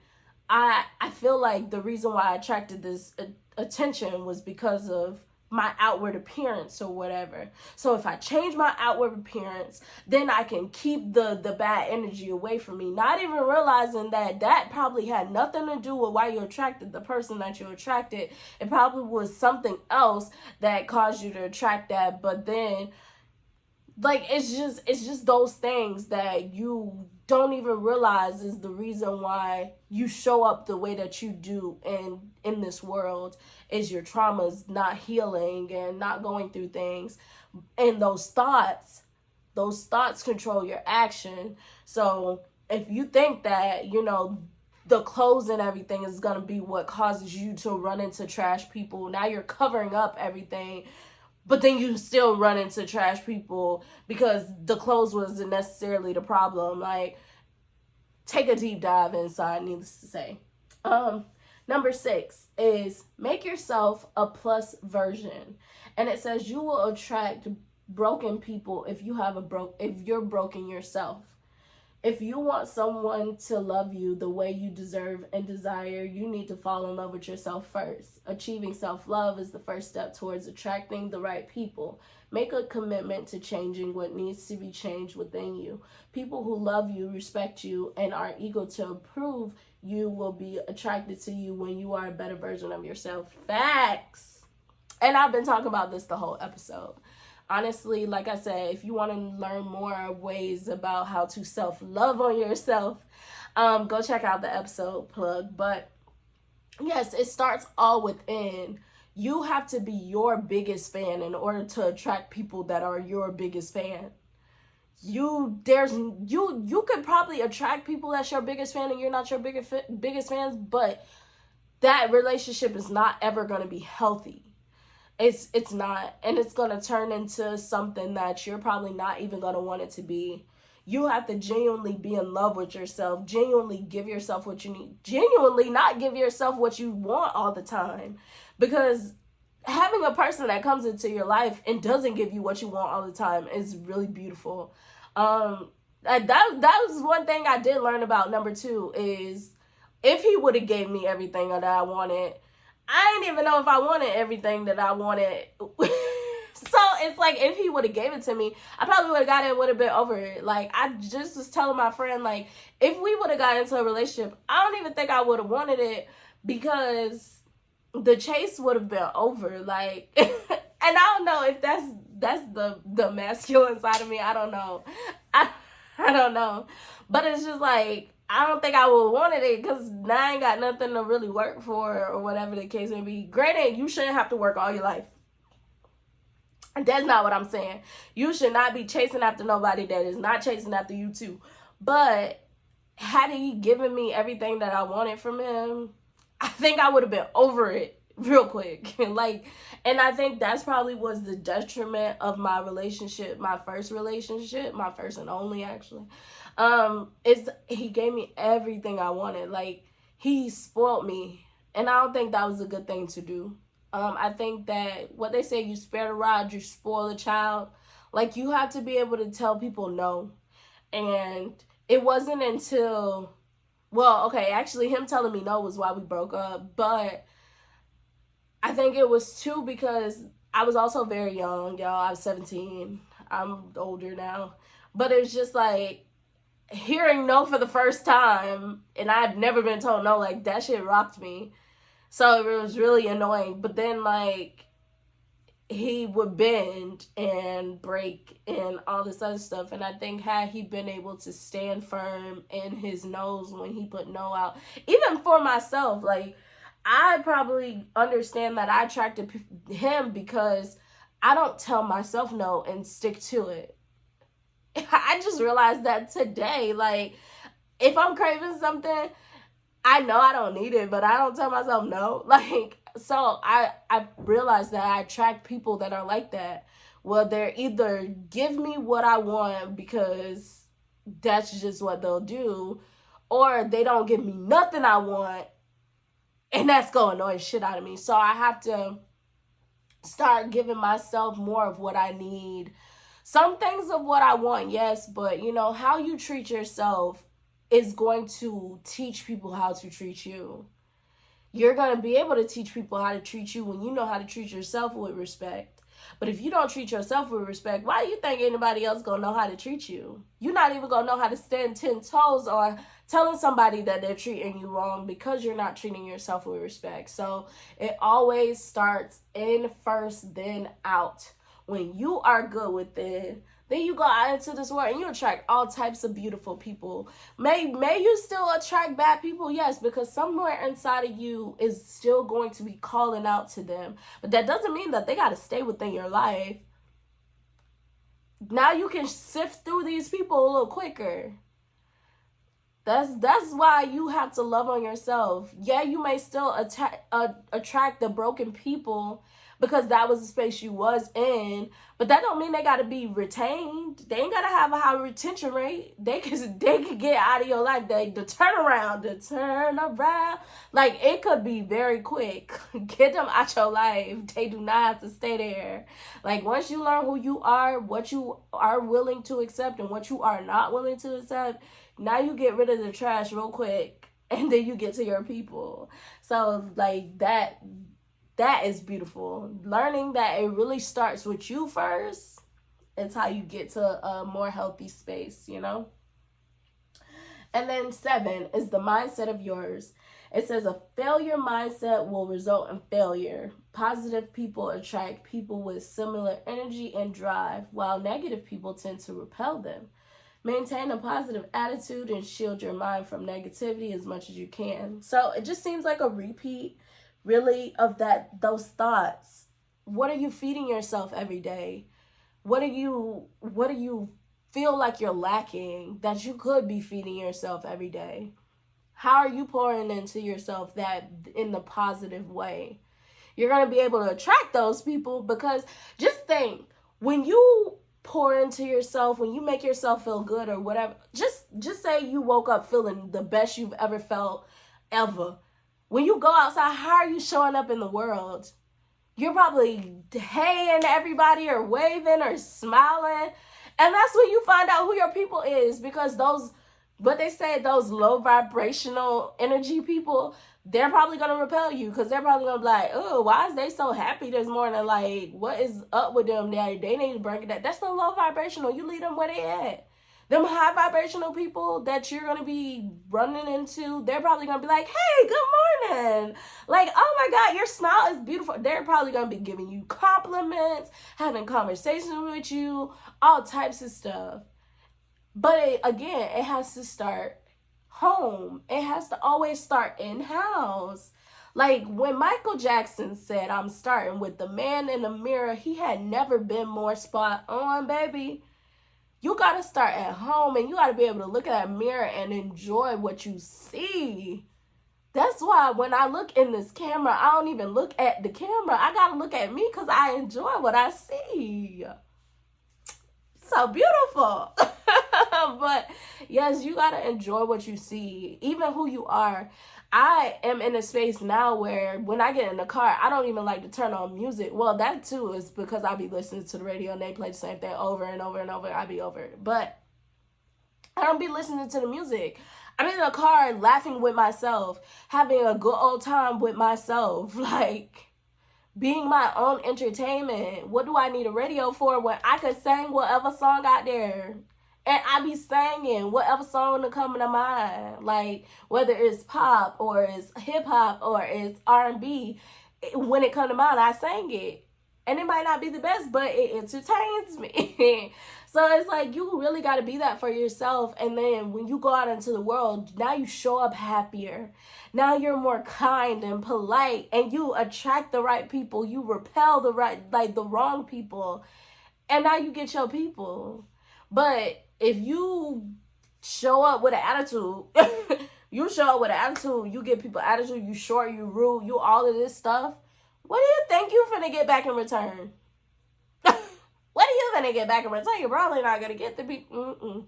I feel like the reason why I attracted this attention was because of my outward appearance or whatever. So if I change my outward appearance, then I can keep the bad energy away from me, not even realizing that probably had nothing to do with why you attracted the person that you attracted. It probably was something else that caused you to attract that. But then, like, it's just those things that you don't even realize is the reason why you show up the way that you do in this world, is your traumas not healing and not going through things. And those thoughts control your action. So if you think that, the clothes and everything is going to be what causes you to run into trash people, now you're covering up everything, but then you still run into trash people because the clothes wasn't necessarily the problem. Like, take a deep dive inside, needless to say. Number 6 is make yourself a plus version. And it says you will attract broken people if you're broken yourself. If you want someone to love you the way you deserve and desire, you need to fall in love with yourself first. Achieving self-love is the first step towards attracting the right people. Make a commitment to changing what needs to be changed within you. People who love you, respect you, and are eager to approve you will be attracted to you when you are a better version of yourself. Facts. And I've been talking about this the whole episode. Honestly, like I said, if you want to learn more ways about how to self-love on yourself, go check out the episode plug. But yes, it starts all within. You have to be your biggest fan in order to attract people that are your biggest fan. You could probably attract people that's your biggest fan and you're not your biggest fans, but that relationship is not ever going to be healthy. It's not, and it's going to turn into something that you're probably not even going to want it to be. You have to genuinely be in love with yourself, genuinely give yourself what you need, genuinely not give yourself what you want all the time. Because having a person that comes into your life and doesn't give you what you want all the time is really beautiful. That was one thing I did learn about number 2 is if he would have gave me everything that I wanted, I didn't even know if I wanted everything that I wanted. So it's like if he would have gave it to me, I probably would have got it and would have been over it. Like I just was telling my friend, like if we would have got into a relationship, I don't even think I would have wanted it because the chase would have been over. Like, and I don't know if that's the masculine side of me. I don't know. I don't know. But it's just like, I don't think I would wanted it because now I ain't got nothing to really work for or whatever the case may be. Granted, you shouldn't have to work all your life. That's not what I'm saying. You should not be chasing after nobody that is not chasing after you too. But had he given me everything that I wanted from him, I think I would have been over it real quick. Like, and I think that's probably was the detriment of my relationship, my first and only actually. Is he gave me everything I wanted. Like, he spoiled me, and I don't think that was a good thing to do. I think that what they say, you spare the rod, you spoil the child. Like, you have to be able to tell people no. And it wasn't until, well, okay, actually him telling me no was why we broke up. But I think it was too because I was also very young, y'all. I was 17. I'm older now. But it was just like hearing no for the first time, and I'd never been told no, like that shit rocked me. So it was really annoying. But then, like, he would bend and break and all this other stuff. And I think had he been able to stand firm in his no's when he put no out, even for myself, like, I probably understand that I attracted him because I don't tell myself no and stick to it. I just realized that today. Like, if I'm craving something, I know I don't need it, but I don't tell myself no. Like, so I realized that I attract people that are like that. Well, they're either give me what I want because that's just what they'll do, or they don't give me nothing I want, and that's gonna annoy the shit out of me. So I have to start giving myself more of what I need. Some things of what I want, yes, but you know, how you treat yourself is going to teach people how to treat you. You're going to be able to teach people how to treat you when you know how to treat yourself with respect. But if you don't treat yourself with respect, why do you think anybody else going to know how to treat you? You're not even going to know how to stand 10 toes or telling somebody that they're treating you wrong because you're not treating yourself with respect. So it always starts in first, then out. When you are good with it, then you go out into this world and you attract all types of beautiful people. May you still attract bad people? Yes, because somewhere inside of you is still going to be calling out to them. But that doesn't mean that they got to stay within your life. Now you can sift through these people a little quicker. That's why you have to love on yourself. Yeah, you may still attract the broken people because that was the space you was in, but that don't mean they gotta be retained. They ain't gotta have a high retention rate. They could get out of your life. The turnaround, like it could be very quick. Get them out your life. They do not have to stay there. Like once you learn who you are, what you are willing to accept, and what you are not willing to accept, now you get rid of the trash real quick, and then you get to your people. So like that is beautiful. Learning that it really starts with you first. It's how you get to a more healthy space, you know? And then 7 is the mindset of yours. It says a failure mindset will result in failure. Positive people attract people with similar energy and drive, while negative people tend to repel them. Maintain a positive attitude and shield your mind from negativity as much as you can. So it just seems like a repeat, really, of those thoughts. What are you feeding yourself every day? What do you feel like you're lacking that you could be feeding yourself every day? How are you pouring into yourself that in the positive way? You're going to be able to attract those people because just think, when you pour into yourself, when you make yourself feel good or whatever, just say you woke up feeling the best you've ever felt ever. When you go outside, how are you showing up in the world? You're probably heying to everybody or waving or smiling. And that's when you find out who your people is, because those, what they say, those low vibrational energy people, they're probably going to repel you, because they're probably going to be like, oh, why is they so happy this morning? Like, what is up with them? They need to break it. That's the low vibrational. You leave them where they at. Them high vibrational people that you're going to be running into, they're probably going to be like, hey, good morning. Like, oh my God, your smile is beautiful. They're probably going to be giving you compliments, having conversations with you, all types of stuff. But again, it has to start home. It has to always start in-house. Like when Michael Jackson said, I'm starting with the man in the mirror, he had never been more spot on, baby. You got to start at home, and you got to be able to look at that mirror and enjoy what you see. That's why when I look in this camera, I don't even look at the camera. I got to look at me because I enjoy what I see. So beautiful. But yes, you got to enjoy what you see, even who you are. I am in a space now where when I get in the car, I don't even like to turn on music. Well, that too is because I be listening to the radio and they play the same thing over and over and over. I be over it. But I don't be listening to the music. I'm in the car laughing with myself, having a good old time with myself, like being my own entertainment. What do I need a radio for when I could sing whatever song out there? And I be singing whatever song to come to mind, like whether it's pop or it's hip hop or it's R&B. When it come to mind, I sing it, and it might not be the best, but it entertains me. So it's like you really got to be that for yourself. And then when you go out into the world, now you show up happier. Now you're more kind and polite, and you attract the right people. You repel the wrong people, and now you get your people. But if you show up with an attitude, you give people attitude, you short, you rude, you all of this stuff, what do you think you finna get back in return? What are you gonna get back in return? You're probably not gonna get the people.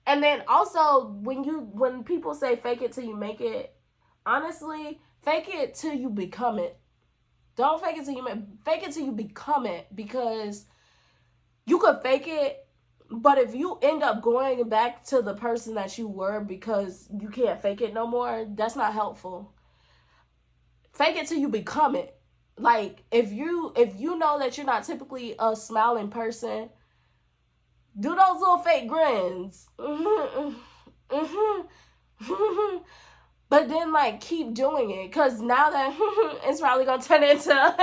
And then also, when people say fake it till you make it, honestly, fake it till you become it. Don't fake it till fake it till you become it, because you could fake it, but if you end up going back to the person that you were because you can't fake it no more, that's not helpful. Fake it till you become it. Like, if you know that you're not typically a smiling person, do those little fake grins. But then, like, keep doing it, because now that it's probably going to turn into,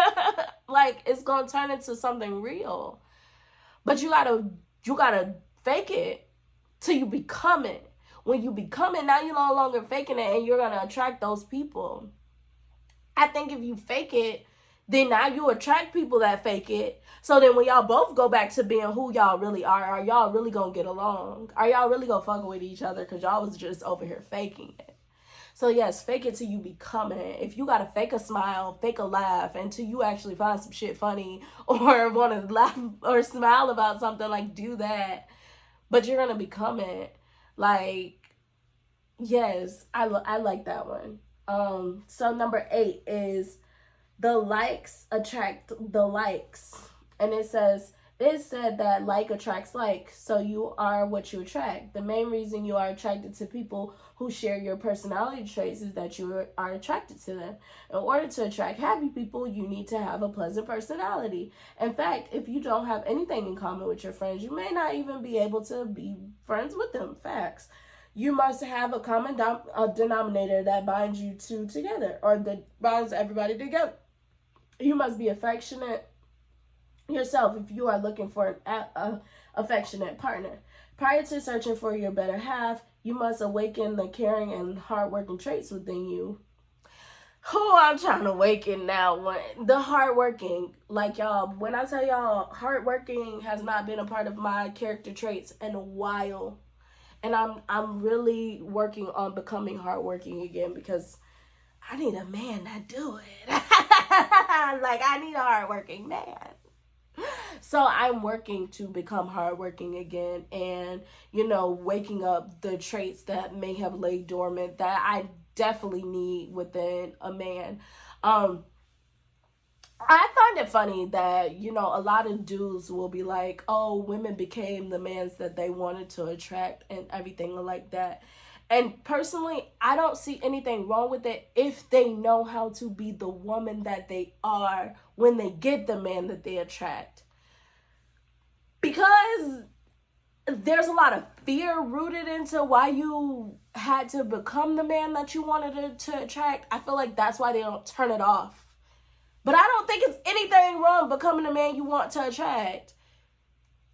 it's going to turn into something real. But you gotta fake it till you become it. When you become it, now you're no longer faking it, and you're going to attract those people. I think if you fake it, then now you attract people that fake it. So then when y'all both go back to being who y'all really are y'all really going to get along? Are y'all really going to fuck with each other because y'all was just over here faking it? So yes, fake it till you become it. If you got to fake a smile, fake a laugh, until you actually find some shit funny or want to laugh or smile about something, like, do that. But you're going to become it. Like, yes, I like that one. So number 8 is the likes attract the likes. And it said that like attracts like, so you are what you attract. The main reason you are attracted to people who share your personality traits is that you are attracted to them. In order to attract happy people, you need to have a pleasant personality. In fact, if you don't have anything in common with your friends, you may not even be able to be friends with them. Facts. You must have a common denominator that binds you two together, or that binds everybody together. You must be affectionate yourself if you are looking for an affectionate partner. Prior to searching for your better half, you must awaken the caring and hardworking traits within you. Who I'm trying to awaken now? The hardworking. Like, y'all, when I tell y'all, hardworking has not been a part of my character traits in a while. And I'm really working on becoming hardworking again, because I need a man to do it. Like, I need a hardworking man. So I'm working to become hardworking again, and waking up the traits that may have laid dormant that I definitely need within a man. I find it funny that, a lot of dudes will be like, oh, women became the mans that they wanted to attract and everything like that. And personally, I don't see anything wrong with it if they know how to be the woman that they are when they get the man that they attract. Because there's a lot of fear rooted into why you had to become the man that you wanted to attract. I feel like that's why they don't turn it off. But I don't think it's anything wrong becoming the man you want to attract.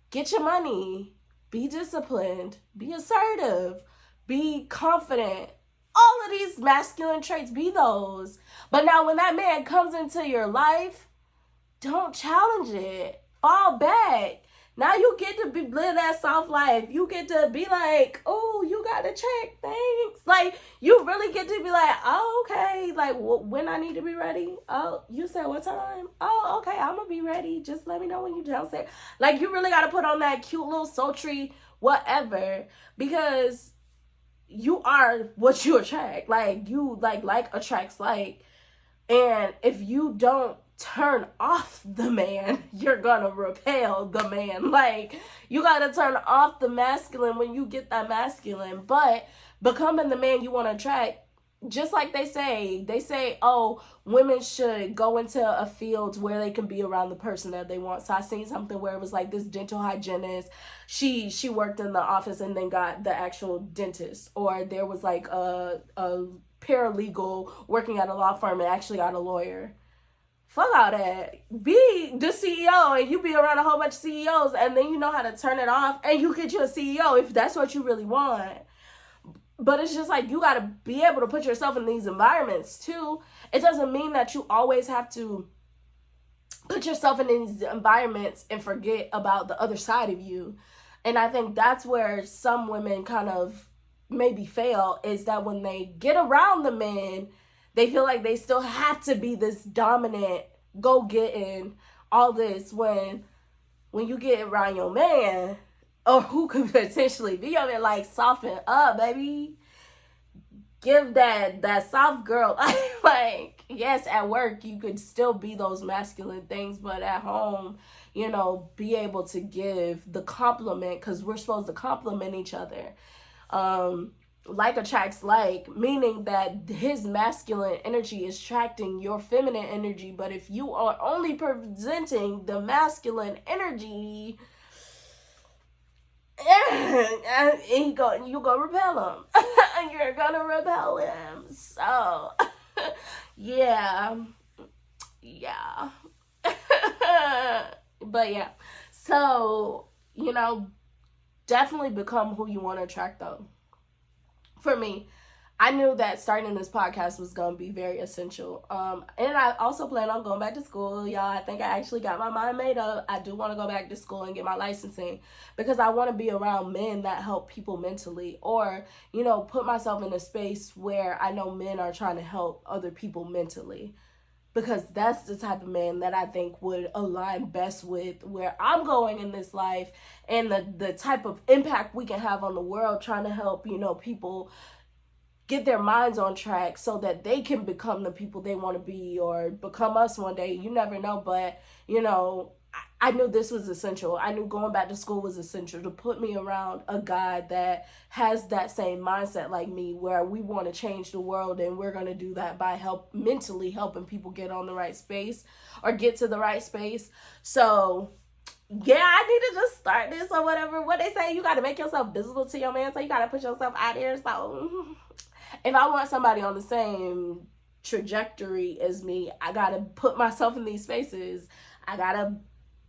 Get your money. Be disciplined. Be assertive. Be confident. All of these masculine traits, be those. But now when that man comes into your life, don't challenge it. Fall back. Now you get to live that soft life. You get to be like, oh, you got to check, thanks. Like, you really get to be like, oh, okay. Like, when I need to be ready? Oh, you said what time? Oh, okay, I'm going to be ready. Just let me know when you downstairs. Like, you really got to put on that cute little sultry whatever. Because you are what you attract. Like, you, like attracts like. And if you don't turn off the man, you're gonna repel the man. Like, you gotta turn off the masculine when you get that masculine. But becoming the man you want to attract, just like they say, oh, women should go into a field where they can be around the person that they want. So I seen something where it was like this dental hygienist, she worked in the office and then got the actual dentist. Or there was like a paralegal working at a law firm and actually got a lawyer. Fuck all that. Be the CEO and you be around a whole bunch of CEOs, and then you know how to turn it off and you get you a CEO if that's what you really want. But it's just like, you got to be able to put yourself in these environments too. It doesn't mean that you always have to put yourself in these environments and forget about the other side of you. And I think that's where some women kind of maybe fail, is that when they get around the men, they feel like they still have to be this dominant, go-getting, all this, when you get around your man, or who could potentially be your man, like, soften up, baby. Give that soft girl, like, yes, at work, you could still be those masculine things, but at home, be able to give the compliment, because we're supposed to compliment each other. Like attracts like, meaning that his masculine energy is attracting your feminine energy. But if you are only presenting the masculine energy, you go repel him. You're gonna repel him. So yeah. But yeah, so definitely become who you want to attract though. For me, I knew that starting this podcast was going to be very essential. And I also plan on going back to school, y'all. I think I actually got my mind made up. I do want to go back to school and get my licensing, because I want to be around men that help people mentally, or, put myself in a space where I know men are trying to help other people mentally. Because that's the type of man that I think would align best with where I'm going in this life, and the type of impact we can have on the world, trying to help, people get their minds on track so that they can become the people they want to be, or become us one day. You never know. But, I knew this was essential. I knew going back to school was essential to put me around a guy that has that same mindset like me, where we want to change the world, and we're going to do that by mentally helping people get on the right space, or get to the right space. So yeah, I need to just start this or whatever. What they say, you got to make yourself visible to your man, so you got to put yourself out there. So if I want somebody on the same trajectory as me, I got to put myself in these spaces. I got to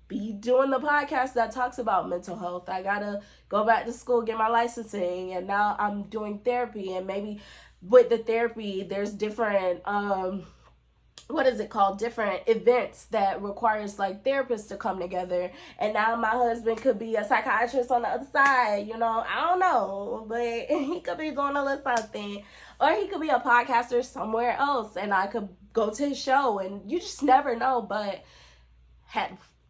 be doing the podcast that talks about mental health. I gotta go back to school, get my licensing, and now I'm doing therapy. And maybe with the therapy, there's different different events that requires like therapists to come together. And now my husband could be a psychiatrist on the other side, I don't know, but he could be doing a little something, or he could be a podcaster somewhere else, and I could go to his show, and you just never know. But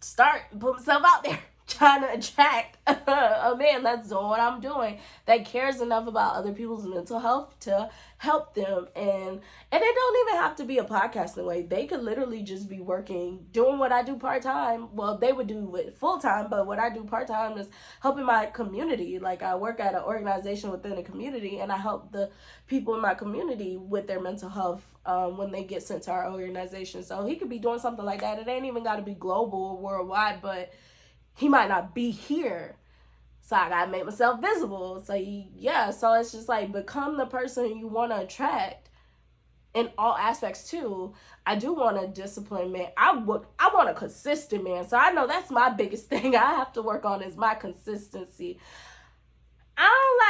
start put myself out there trying to attract a man that's doing what I'm doing, that cares enough about other people's mental health to help them. And it don't even have to be a podcasting way. They could literally just be working, doing what I do part-time. Well, they would do it full-time, but what I do part-time is helping my community. Like, I work at an organization within a community, and I help the people in my community with their mental health when they get sent to our organization. So he could be doing something like that. It ain't even got to be global or worldwide, but he might not be here. So I gotta make myself visible. So yeah, so it's just like, become the person you want to attract in all aspects too. I do want a disciplined man. I want a consistent man. So I know that's my biggest thing I have to work on, is my consistency. I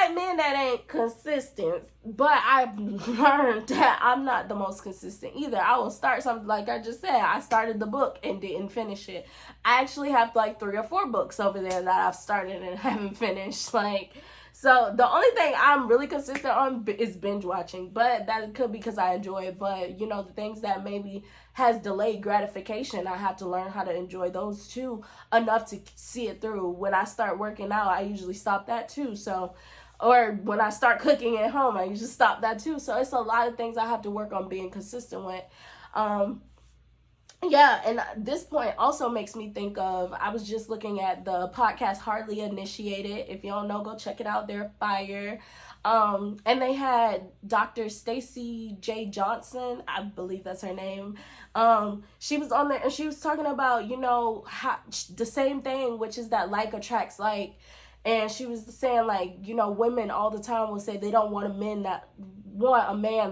don't like men that ain't consistent, but I've learned that I'm not the most consistent either. I will start something, like I just said, I started the book and didn't finish it. I actually have like 3 or 4 books over there that I've started and haven't finished. Like, so the only thing I'm really consistent on is binge watching, but that could be because I enjoy it. But you know, the things that maybe has delayed gratification, I have to learn how to enjoy those too, enough to see it through. When I start working out, I usually stop that too. So, or when I start cooking at home, I usually stop that too. So it's a lot of things I have to work on being consistent with. Yeah, and this point also makes me think of, I was just looking at the podcast Hardly Initiated. If you don't know, go check it out. They're fire. And they had Dr. Stacey J. Johnson, I believe that's her name. She was on there and she was talking about, you know, how, the same thing, which is that like attracts like. And she was saying, like, you know, women all the time will say they don't want a man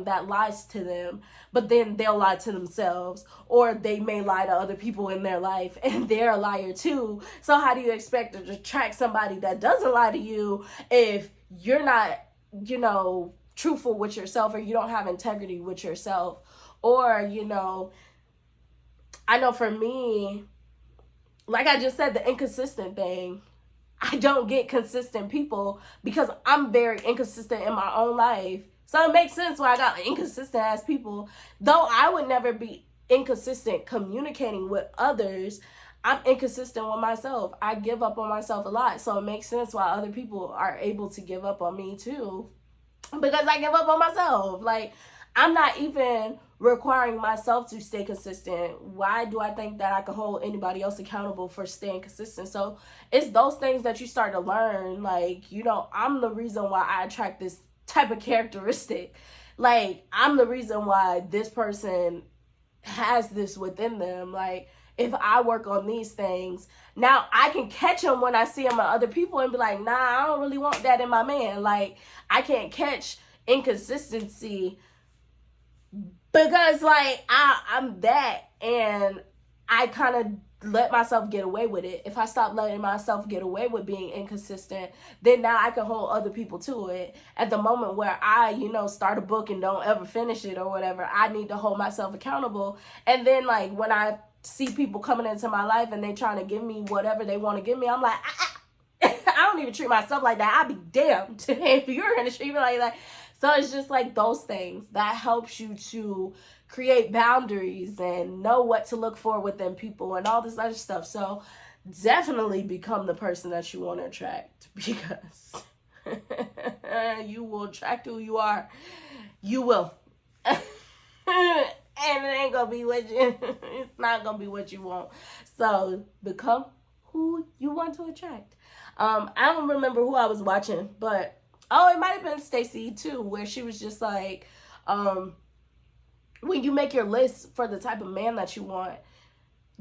that lies to them, but then they'll lie to themselves, or they may lie to other people in their life and they're a liar too. So how do you expect to attract somebody that doesn't lie to you if you're not, you know, truthful with yourself, or you don't have integrity with yourself? Or, you know, I know for me, like I just said, the inconsistent thing, I don't get consistent people because I'm very inconsistent in my own life. So it makes sense why I got inconsistent ass people. Though I would never be inconsistent communicating with others, I'm inconsistent with myself. I give up on myself a lot. So it makes sense why other people are able to give up on me too, because I give up on myself. Like, I'm not even requiring myself to stay consistent. Why do I think that I can hold anybody else accountable for staying consistent? So it's those things that you start to learn. Like, you know, I'm the reason why I attract this type of characteristic. Like, I'm the reason why this person has this within them. Like, if I work on these things, now I can catch them when I see them in other people and be like, nah, I don't really want that in my man. Like, I can't catch inconsistency because, like, I'm that, and I kind of let myself get away with it. If I stop letting myself get away with being inconsistent, then now I can hold other people to it. At the moment where I, you know, start a book and don't ever finish it or whatever, I need to hold myself accountable. And then, like, when I see people coming into my life and they trying to give me whatever they want to give me, I'm like, I don't even treat myself like that. I'd be damned if you're going to treat me like that. So it's just like those things that helps you to create boundaries and know what to look for within people and all this other stuff. So definitely become the person that you want to attract, because you will attract who you are. You will. And it ain't gonna be what you, it's not gonna be what you want. So become who you want to attract. I don't remember who I was watching, but it might have been Stacey too, where she was just like, when you make your list for the type of man that you want,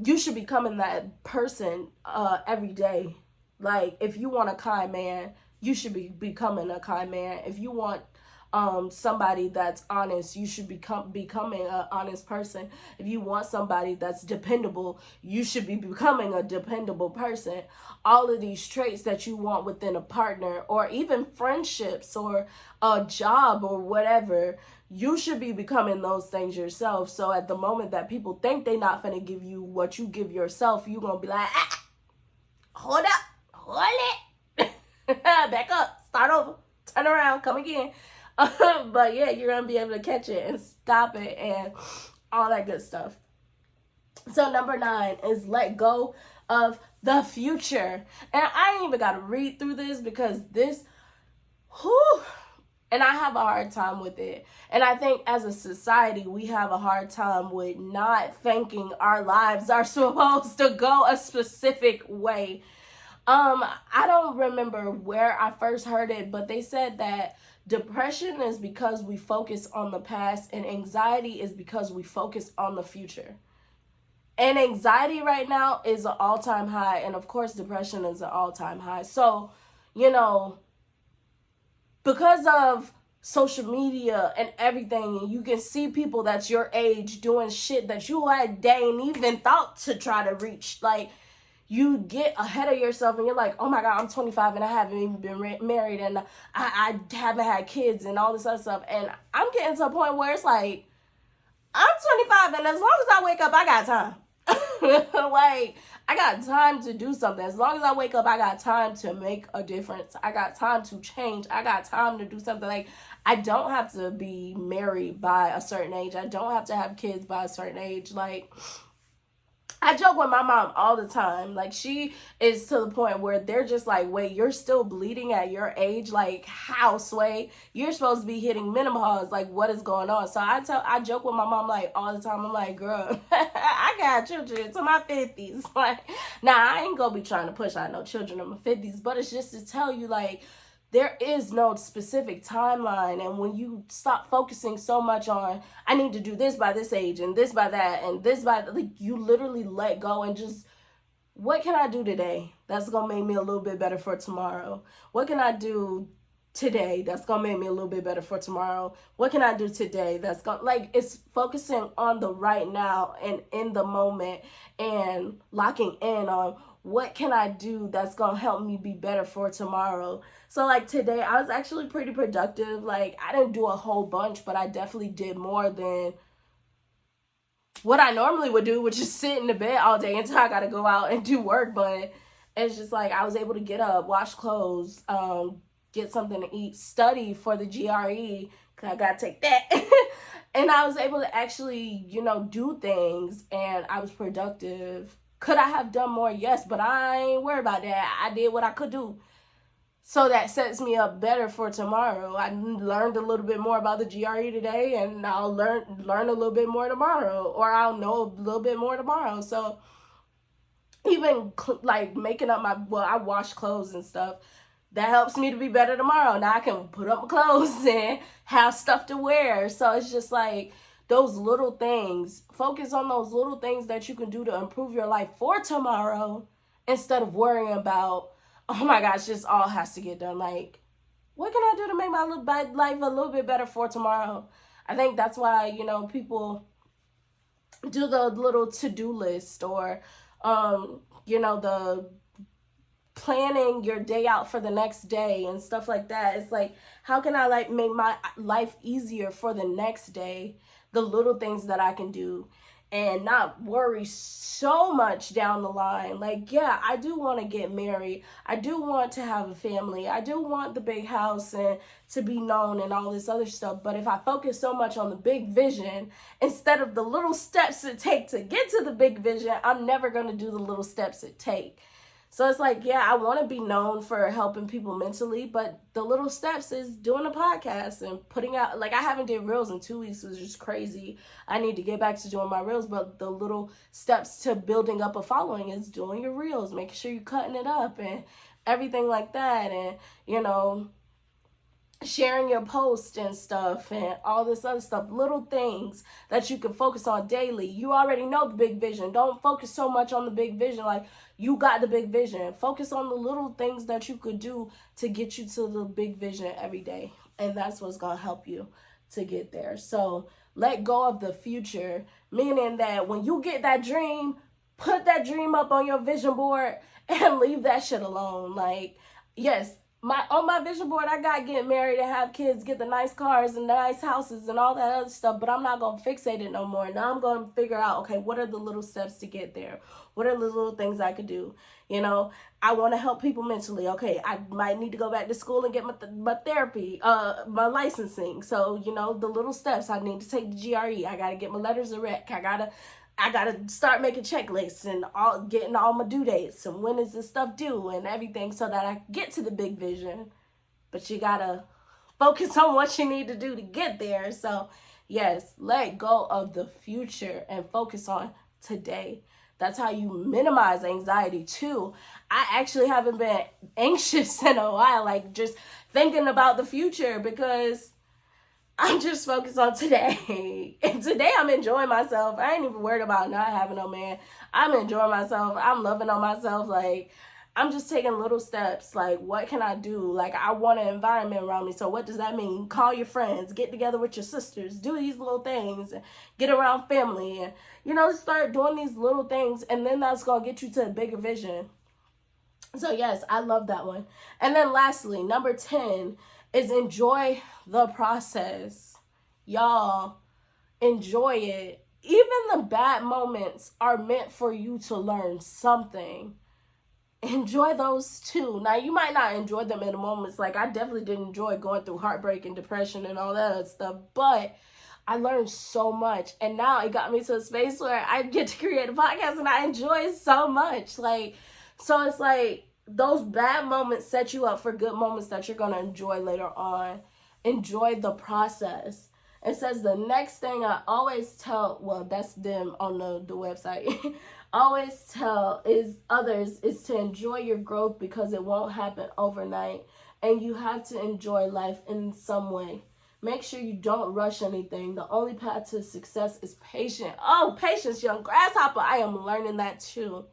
you should be becoming that person every day. Like, if you want a kind man, you should be becoming a kind man. If you want somebody that's honest, you should becoming an honest person. If you want somebody that's dependable, you should be becoming a dependable person. All of these traits that you want within a partner, or even friendships, or a job, or whatever, you should be becoming those things yourself. So at the moment that people think they're not gonna give you what you give yourself, you're gonna be like, hold it, back up, start over, turn around, come again. But yeah, you're gonna be able to catch it and stop it and all that good stuff. So number 9 is let go of the future. And I ain't even got to read through this because this, whew, and I have a hard time with it. And I think as a society, we have a hard time with not thinking our lives are supposed to go a specific way. I don't remember where I first heard it, but they said that depression is because we focus on the past and anxiety is because we focus on the future. And anxiety right now is an all-time high, and of course depression is an all-time high. So, you know, because of social media and everything, and you can see people that's your age doing shit that you ain't even thought to try to reach. Like, you get ahead of yourself and you're like, oh my God, I'm 25 and I haven't even been married and I haven't had kids and all this other stuff. And I'm getting to a point where it's like, I'm 25 and as long as I wake up, I got time. Like, I got time to do something. As long as I wake up, I got time to make a difference. I got time to change. I got time to do something. Like, I don't have to be married by a certain age. I don't have to have kids by a certain age. Like, I joke with my mom all the time. Like, she is to the point where they're just like, wait, you're still bleeding at your age? Like, how, Sway? You're supposed to be hitting menopause. Like, what is going on? So I joke with my mom, like, all the time. I'm like, girl, I got children to my 50s. Like, now, I ain't gonna be trying to push out no children in my 50s, but it's just to tell you, like, there is no specific timeline. And when you stop focusing so much on, I need to do this by this age and this by that and this by, like, you literally let go and just, what can I do today that's going to make me a little bit better for tomorrow? What can I do today that's going to make me a little bit better for tomorrow? What can I do today that's going to, like, it's focusing on the right now and in the moment and locking in on what can I do that's going to help me be better for tomorrow. So, like, today, I was actually pretty productive. Like, I didn't do a whole bunch, but I definitely did more than what I normally would do, which is sit in the bed all day until I got to go out and do work. But it's just, like, I was able to get up, wash clothes, get something to eat, study for the GRE, because I got to take that. And I was able to actually, you know, do things, and I was productive. Could I have done more? Yes, but I ain't worried about that. I did what I could do. So that sets me up better for tomorrow. I learned a little bit more about the GRE today, and I'll learn a little bit more tomorrow, or I'll know a little bit more tomorrow. So even like making up I wash clothes and stuff. That helps me to be better tomorrow. Now I can put up my clothes and have stuff to wear. So it's just like those little things. Focus on those little things that you can do to improve your life for tomorrow instead of worrying about, oh my gosh, this all has to get done. Like, what can I do to make my life a little bit better for tomorrow? I think that's why, you know, people do the little to-do list or, you know, the planning your day out for the next day and stuff like that. It's like, how can I like make my life easier for the next day? The little things that I can do and not worry so much down the line. Like, yeah, I do want to get married. I do want to have a family. I do want the big house and to be known and all this other stuff. But if I focus so much on the big vision instead of the little steps it take to get to the big vision, I'm never going to do the little steps it take. So it's like, yeah, I want to be known for helping people mentally, but the little steps is doing a podcast and putting out, like, I haven't did reels in 2 weeks, which is just crazy. I need to get back to doing my reels, but the little steps to building up a following is doing your reels, making sure you're cutting it up and everything like that. And, you know, sharing your post and stuff and all this other stuff, little things that you can focus on daily. You already know the big vision. Don't focus so much on the big vision. Like, you got the big vision. Focus on the little things that you could do to get you to the big vision every day. And that's what's going to help you to get there. So let go of the future, meaning that when you get that dream, put that dream up on your vision board and leave that shit alone. Like, yes, on my vision board, I got get married and have kids, get the nice cars and the nice houses and all that other stuff, but I'm not going to fixate it no more. Now I'm going to figure out, okay, what are the little steps to get there? What are the little things I could do? You know, I want to help people mentally. Okay, I might need to go back to school and get my therapy, my licensing. So, you know, the little steps, I need to take the GRE. I got to get my letters of rec. I got to I gotta start making checklists and getting all my due dates and when is this stuff due and everything so that I can get to the big vision. But you gotta focus on what you need to do to get there. So yes, let go of the future and focus on today. That's how you minimize anxiety too. I actually haven't been anxious in a while, like just thinking about the future, because I'm just focused on today. And today I'm enjoying myself. I ain't even worried about not having no man. I'm enjoying myself. I'm loving on myself. Like, I'm just taking little steps. Like, what can I do? Like, I want an environment around me. So what does that mean? Call your friends. Get together with your sisters. Do these little things. Get around family. And, you know, start doing these little things. And then that's going to get you to a bigger vision. So, yes, I love that one. And then lastly, number 10 is enjoy the process. Y'all, enjoy it. Even the bad moments are meant for you to learn something. Enjoy those too. Now, you might not enjoy them in the moments. Like, I definitely didn't enjoy going through heartbreak and depression and all that other stuff, but I learned so much. And now it got me to a space where I get to create a podcast and I enjoy it so much. Like, so it's like, those bad moments set you up for good moments that you're going to enjoy later on. Enjoy the process. It says the next thing I always tell, well, that's them on the website, always tell is others is to enjoy your growth because it won't happen overnight. And you have to enjoy life in some way. Make sure you don't rush anything. The only path to success is patient. Oh, patience, young grasshopper. I am learning that too.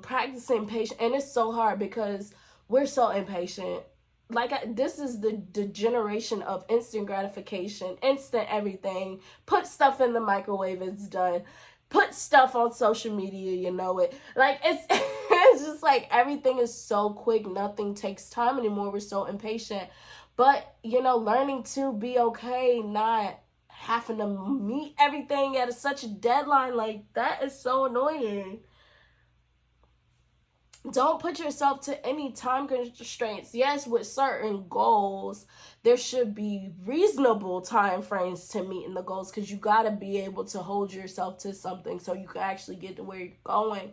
Practicing patience, and it's so hard because we're so impatient. Like, this is the generation of instant gratification, instant everything. Put stuff in the microwave, it's done. Put stuff on social media, you know it. Like, it's it's just like everything is so quick, nothing takes time anymore. We're so impatient. But, you know, learning to be okay, not having to meet everything at such a deadline, like, that is so annoying. Don't put yourself to any time constraints. Yes, with certain goals, there should be reasonable time frames to meeting the goals, because you got to be able to hold yourself to something so you can actually get to where you're going.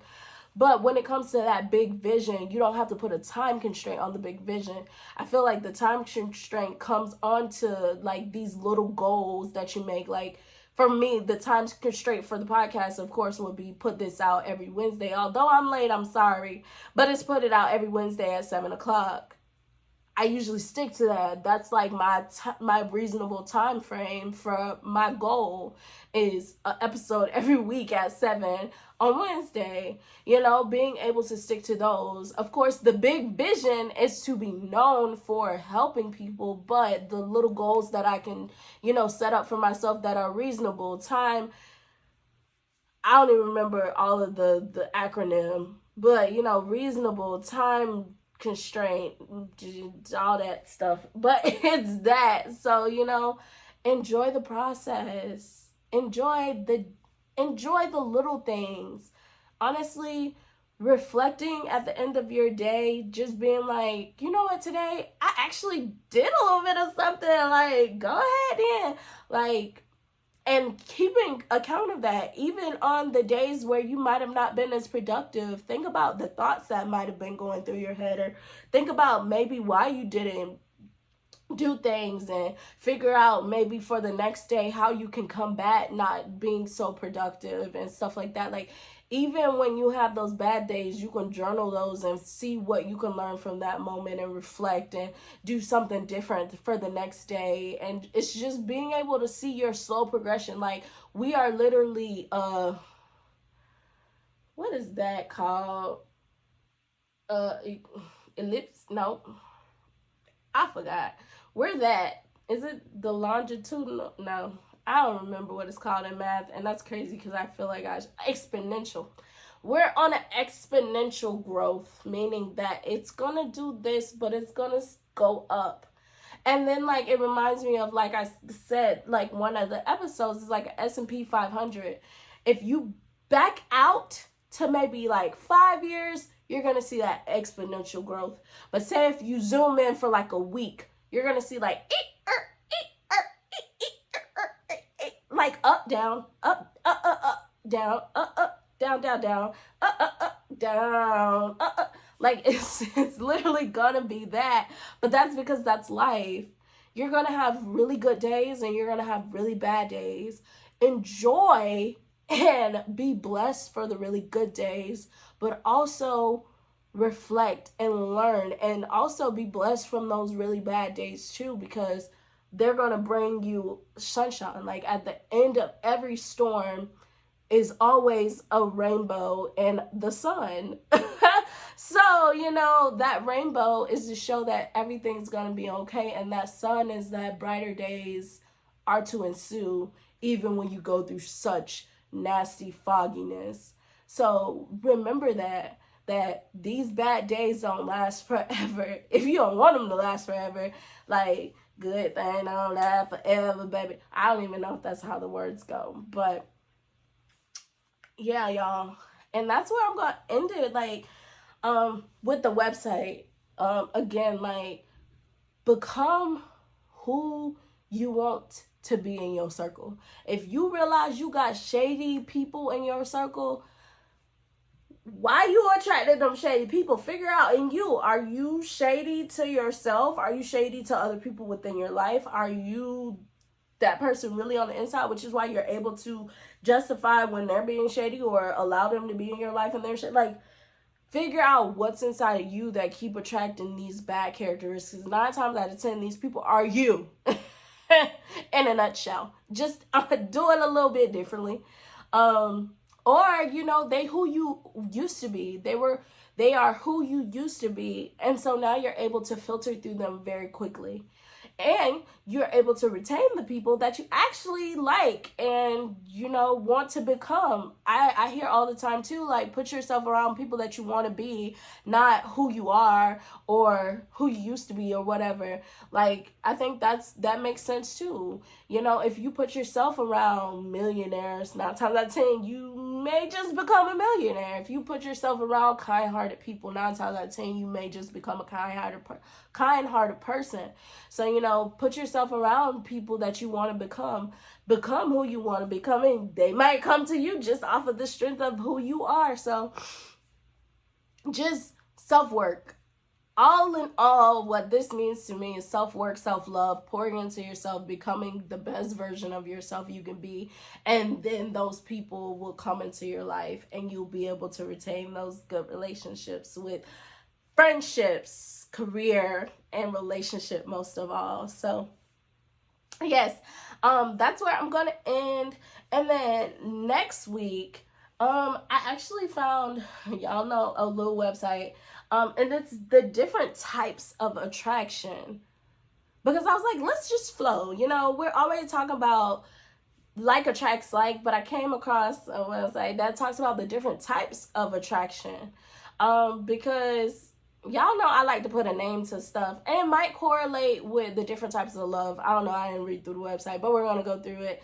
But when it comes to that big vision, you don't have to put a time constraint on the big vision. I feel like the time constraint comes onto like these little goals that you make. Like, for me, the time constraint for the podcast, of course, would be put this out every Wednesday. Although I'm late, I'm sorry. But it's put it out every Wednesday at 7 o'clock. I usually stick to that. That's like my reasonable time frame for my goal is an episode every week at 7 on Wednesday. You know, being able to stick to those. Of course, the big vision is to be known for helping people, but the little goals that I can, you know, set up for myself that are reasonable. Time, I don't even remember all of the acronym, but, you know, reasonable time constraint, all that stuff, but it's that. So, you know, enjoy the process, enjoy the little things. Honestly, reflecting at the end of your day, just being like, you know what, today I actually did a little bit of something, like, go ahead and like, and keeping account of that, even on the days where you might have not been as productive. Think about the thoughts that might have been going through your head, or think about maybe why you didn't do things, and figure out maybe for the next day how you can combat not being so productive and stuff like that. Like, even when you have those bad days, you can journal those and see what you can learn from that moment and reflect and do something different for the next day. And it's just being able to see your slow progression. Like, we are literally what is that called? Ellipse? No, I forgot. We're that. Is it the longitudinal? No, I don't remember what it's called in math, and that's crazy because I feel like exponential. We're on an exponential growth, meaning that it's gonna do this, but it's gonna go up. And then, like, it reminds me of, like I said, like, one of the episodes is like an S&P 500. If you back out to maybe like 5 years, you're gonna see that exponential growth. But say if you zoom in for like a week, you're gonna see like like up, down, up, down, down, down, down, down, Like, it's literally gonna be that. But that's because that's life. You're gonna have really good days and you're gonna have really bad days. Enjoy and be blessed for the really good days, but also reflect and learn, and also be blessed from those really bad days too, because they're going to bring you sunshine. Like, at the end of every storm is always a rainbow and the sun. So, that rainbow is to show that everything's going to be okay, and that sun is that brighter days are to ensue, even when you go through such nasty fogginess. So remember that these bad days don't last forever. If you don't want them to last forever, like, good thing don't last forever, baby. I don't even know if that's how the words go, but yeah, y'all. And that's where I'm gonna end it, like, with the website. Again, like, become who you want to be in your circle. If you realize you got shady people in your circle, why you attracted them shady people? Figure out in you. Are you shady to yourself? Are you shady to other people within your life? Are you that person really on the inside, which is why you're able to justify when they're being shady or allow them to be in your life and they're shady? Like, figure out what's inside of you that keep attracting these bad characteristics. 9 times out of 10, these people are you. In a nutshell. Just do it a little bit differently. Or, they who you used to be. They are who you used to be. And so now you're able to filter through them very quickly. And you're able to retain the people that you actually like and, want to become. I hear all the time too, like, put yourself around people that you want to be, not who you are or who you used to be or whatever. Like, I think that makes sense too. If you put yourself around millionaires, 9 times out of 10, you may just become a millionaire. If you put yourself around kind-hearted people, 9 times out of 10, you may just become a kind-hearted person. So, put yourself around people that you want to become who you want to become, and they might come to you just off of the strength of who you are. So, just self-work. All in all, what this means to me is self-work, self-love, pouring into yourself, becoming the best version of yourself you can be, and then those people will come into your life and you'll be able to retain those good relationships with friendships, career, and relationship most of all. So yes, that's where I'm gonna end. And then next week, I actually found, y'all know, a little website, and it's the different types of attraction, because I was like, let's just flow. We're already talking about like attracts like, but I came across a website that talks about the different types of attraction, because y'all know I like to put a name to stuff, and it might correlate with the different types of love. I don't know, I didn't read through the website, but we're gonna go through it.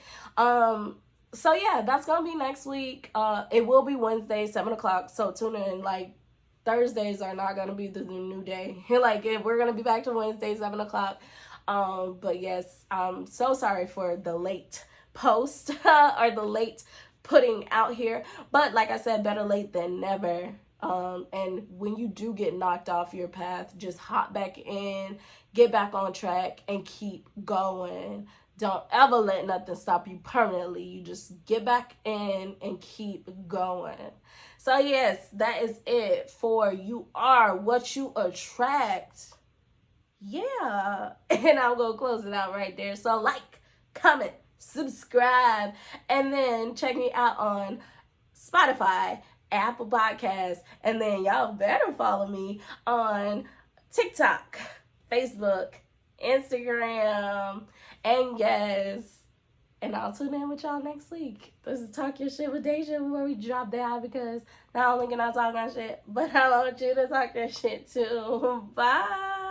So yeah, that's gonna be next week. It will be Wednesday, 7 o'clock, so tune in. Like, Thursdays are not gonna be the new day. Like, we're gonna be back to Wednesday, 7 o'clock. But yes, I'm so sorry for the late post or the late putting out here, but like I said, better late than never. And when you do get knocked off your path, just hop back in, get back on track, and keep going. Don't ever let nothing stop you permanently. You just get back in and keep going. So yes, that is it for You Are What You Attract. Yeah. And I'm going to close it out right there. So like, comment, subscribe, and then check me out on Spotify, Apple Podcasts, and then y'all better follow me on TikTok, Facebook, Instagram, and yes, and I'll tune in with y'all next week. This is Talk Your Shit with Deja, where we drop that, because not only can I talk my shit, but I want you to talk your shit too. Bye.